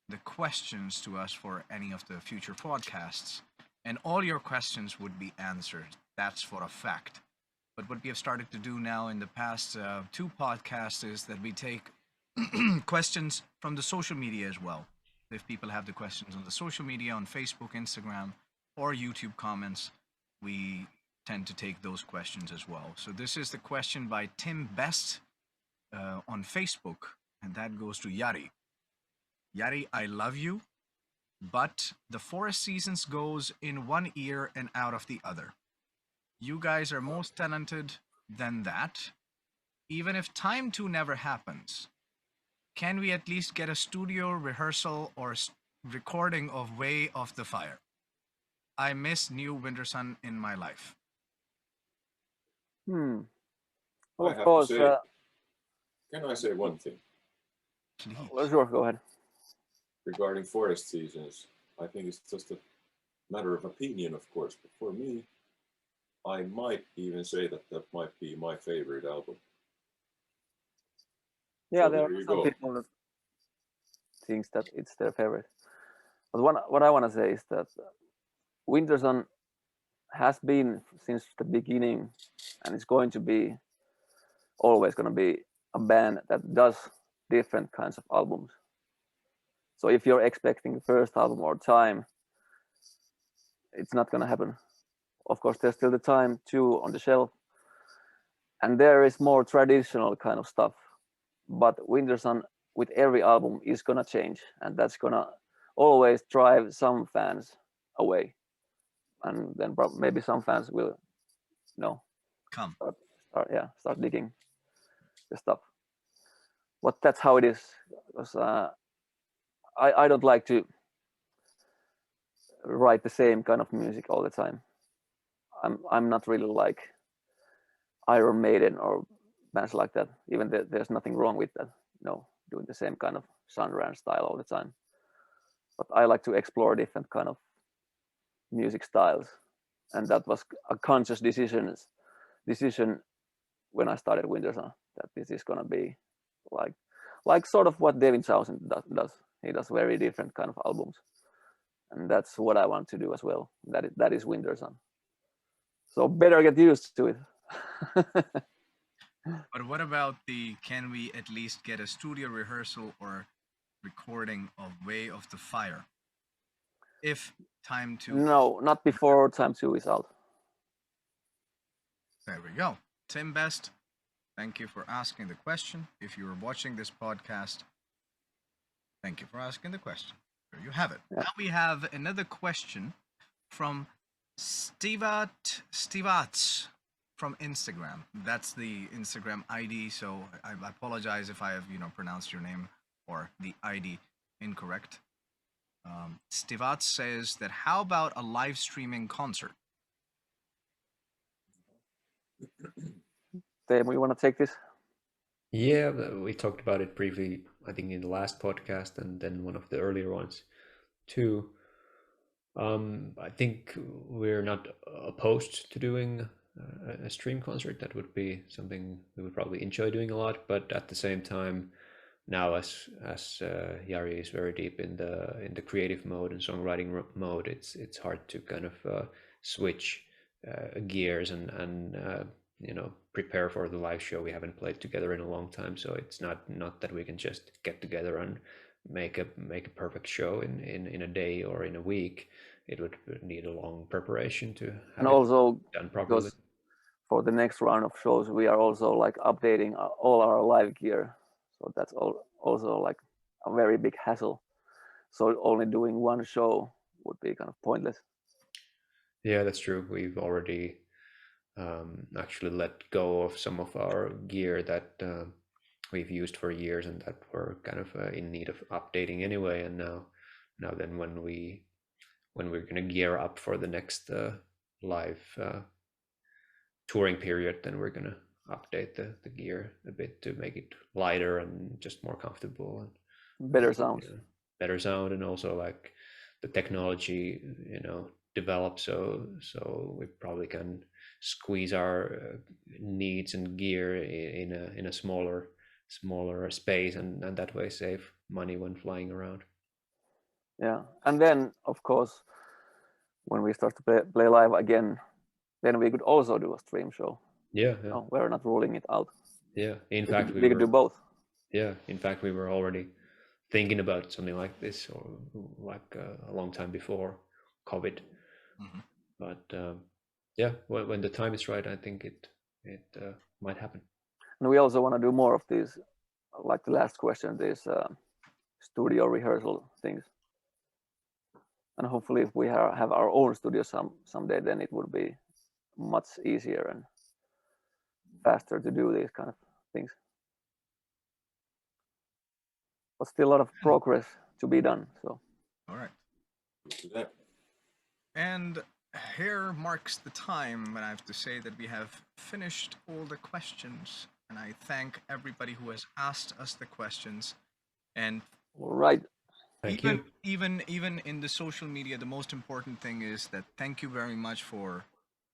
the questions to us for any of the future podcasts. And all your questions would be answered. That's for a fact. But what we have started to do now in the past two podcasts is that we take questions from the social media as well. If people have the questions on the social media, on Facebook, Instagram, or YouTube comments, we tend to take those questions as well. So this is the question by Tim Best on Facebook, and that goes to Jari. Jari, I love you, but the forest seasons goes in one ear and out of the other. You guys are most talented than that. Even if time 2 never happens, can we at least get a studio rehearsal or recording of Way of the Fire? I miss new Wintersun in my life. Well, I of have course. to say, can I say one thing Please. Well, sure, go ahead. regarding forest seasons? I think it's just a matter of opinion, of course, but for me, I might even say that that might be my favorite album. Yeah, So there there are you some go. people that thinks that it's their favorite. But what I want to say is that Wintersun has been since the beginning, and it's going to be always going to be a band that does different kinds of albums. So if you're expecting the first album or time, it's not going to happen. Of course, there's still the time 2 on the shelf, and there is more traditional kind of stuff. But Wintersun with every album is going to change, and that's going to always drive some fans away. And then maybe some fans will, Come. start digging the stuff. But that's how it is. Because I don't like to write the same kind of music all the time. I'm not really like Iron Maiden or bands like that. Even there's nothing wrong with that. Doing the same kind of genre and style all the time. But I like to explore different kind of music styles, and that was a conscious decision when I started Wintersun, that this is gonna be like sort of what David Townsend does. He does very different kind of albums, and that's what I want to do as well. That is Wintersun. So better get used to it. But what about can we at least get a studio rehearsal or recording of Way of the Fire? If time 2. No, not before time 2 is out. There we go. Tim Best, thank you for asking the question. If you are watching this podcast, thank you for asking the question. There you have it. Yeah. Now we have another question from Stivats from Instagram. That's the Instagram ID, so I apologize if I have pronounced your name or the ID incorrect. Stivats says that how about a live streaming concert? Teemu, you want to take this? Yeah, we talked about it briefly, I think, in the last podcast and then one of the earlier ones too. I think we're not opposed to doing a stream concert. That would be something we would probably enjoy doing a lot. But at the same time, now as Jari is very deep in the creative mode and songwriting mode, it's hard to kind of switch gears and prepare for the live show. We haven't played together in a long time, so it's not that we can just get together and make a perfect show in a day or in a week. It would need a long preparation to have and also done properly. Because for the next round of shows, we are also like updating all our live gear, so that's also like a very big hassle. So only doing one show would be kind of pointless. Yeah, that's true. We've already actually let go of some of our gear that we've used for years and that were kind of in need of updating anyway. And now then when we're going to gear up for the next live touring period, then we're going to update the gear a bit to make it lighter and just more comfortable and Better sound. better sound, and also like the technology, develops, so we probably can squeeze our needs and gear in a smaller space, and that way save money when flying around. Yeah, and then of course, when we start to play live again, then we could also do a stream show. Yeah. No, we're not ruling it out. Yeah, in fact, we could do both. Yeah, in fact, we were already thinking about something like this, or like a long time before COVID. Mm-hmm. But yeah, when the time is right, I think it might happen. And we also want to do more of these, like the last question, these studio rehearsal things. And hopefully, if we have our own studio someday, then it would be much easier and faster to do these kind of things. But still a lot of progress to be done. So. All right. Yeah. And here marks the time when I have to say that we have finished all the questions, and I thank everybody who has asked us the questions. And All right. Thank you. Even in the social media, the most important thing is that thank you very much for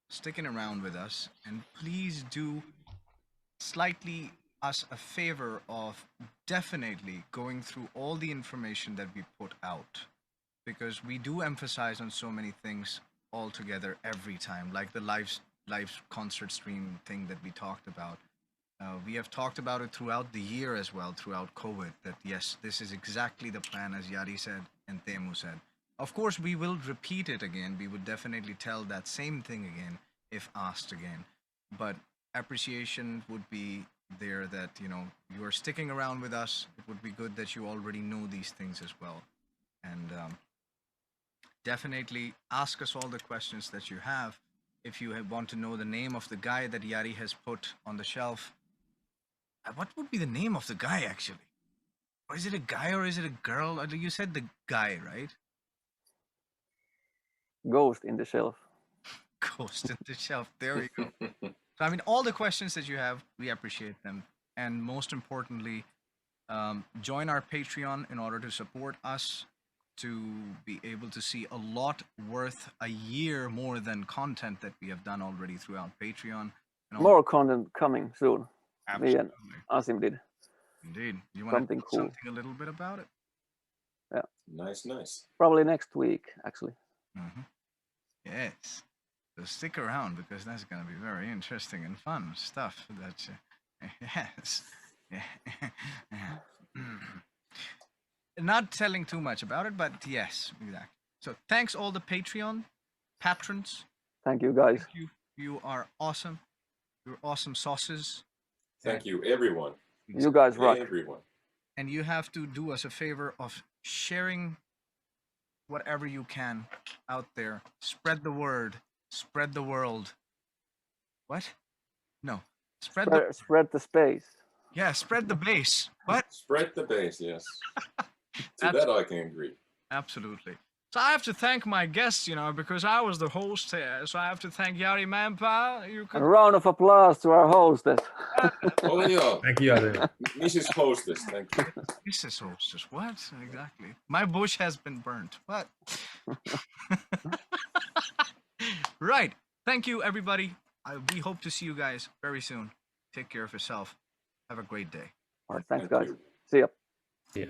sticking around with us, and please do slightly us a favor of definitely going through all the information that we put out, because we do emphasize on so many things all together every time, like the live concert stream thing that we talked about. We have talked about it throughout the year as well, throughout COVID, that yes, this is exactly the plan, as Jari said and Teemu said. Of course, we will repeat it again. We would definitely tell that same thing again if asked again. But appreciation would be there that, you are sticking around with us. It would be good that you already know these things as well. And definitely ask us all the questions that you have. If you want to know the name of the guy that Jari has put on the shelf, what would be the name of the guy actually? Or is it a guy or is it a girl? You said the guy, right? Ghost in the shelf. Ghost in the shelf. There you go. So, I mean, all the questions that you have, we appreciate them. And most importantly, join our Patreon in order to support us, to be able to see a lot worth a year more than content that we have done already throughout Patreon. More content coming soon. Absolutely. Me and Asim did. Indeed. You want Something to cool. something a little bit about it? Yeah. Nice. Probably next week, actually. Mm-hmm. Yes. So stick around, because that's going to be very interesting and fun stuff. That's yes. Not telling too much about it, but yes, exactly. So thanks all the Patreon patrons. Thank you, guys. Thank you. You are awesome. You're awesome sauces. Thank you, everyone. You guys rock. Everyone. And you have to do us a favor of sharing whatever you can out there. Spread the word. Spread the world. What? No. Spread the space. Yeah, spread the base. What? Spread the base, yes. To that I can agree. Absolutely. So I have to thank my guests, because I was the host here. So I have to thank Jari Manpa. A round of applause to our hostess. Oh yeah. Thank you, Adam. Mrs. Hostess, thank you. Mrs. Hostess, what? Exactly. My bush has been burnt. What? Right. Thank you, everybody. We hope to see you guys very soon. Take care of yourself. Have a great day. All right, thanks, guys. See ya. Yeah.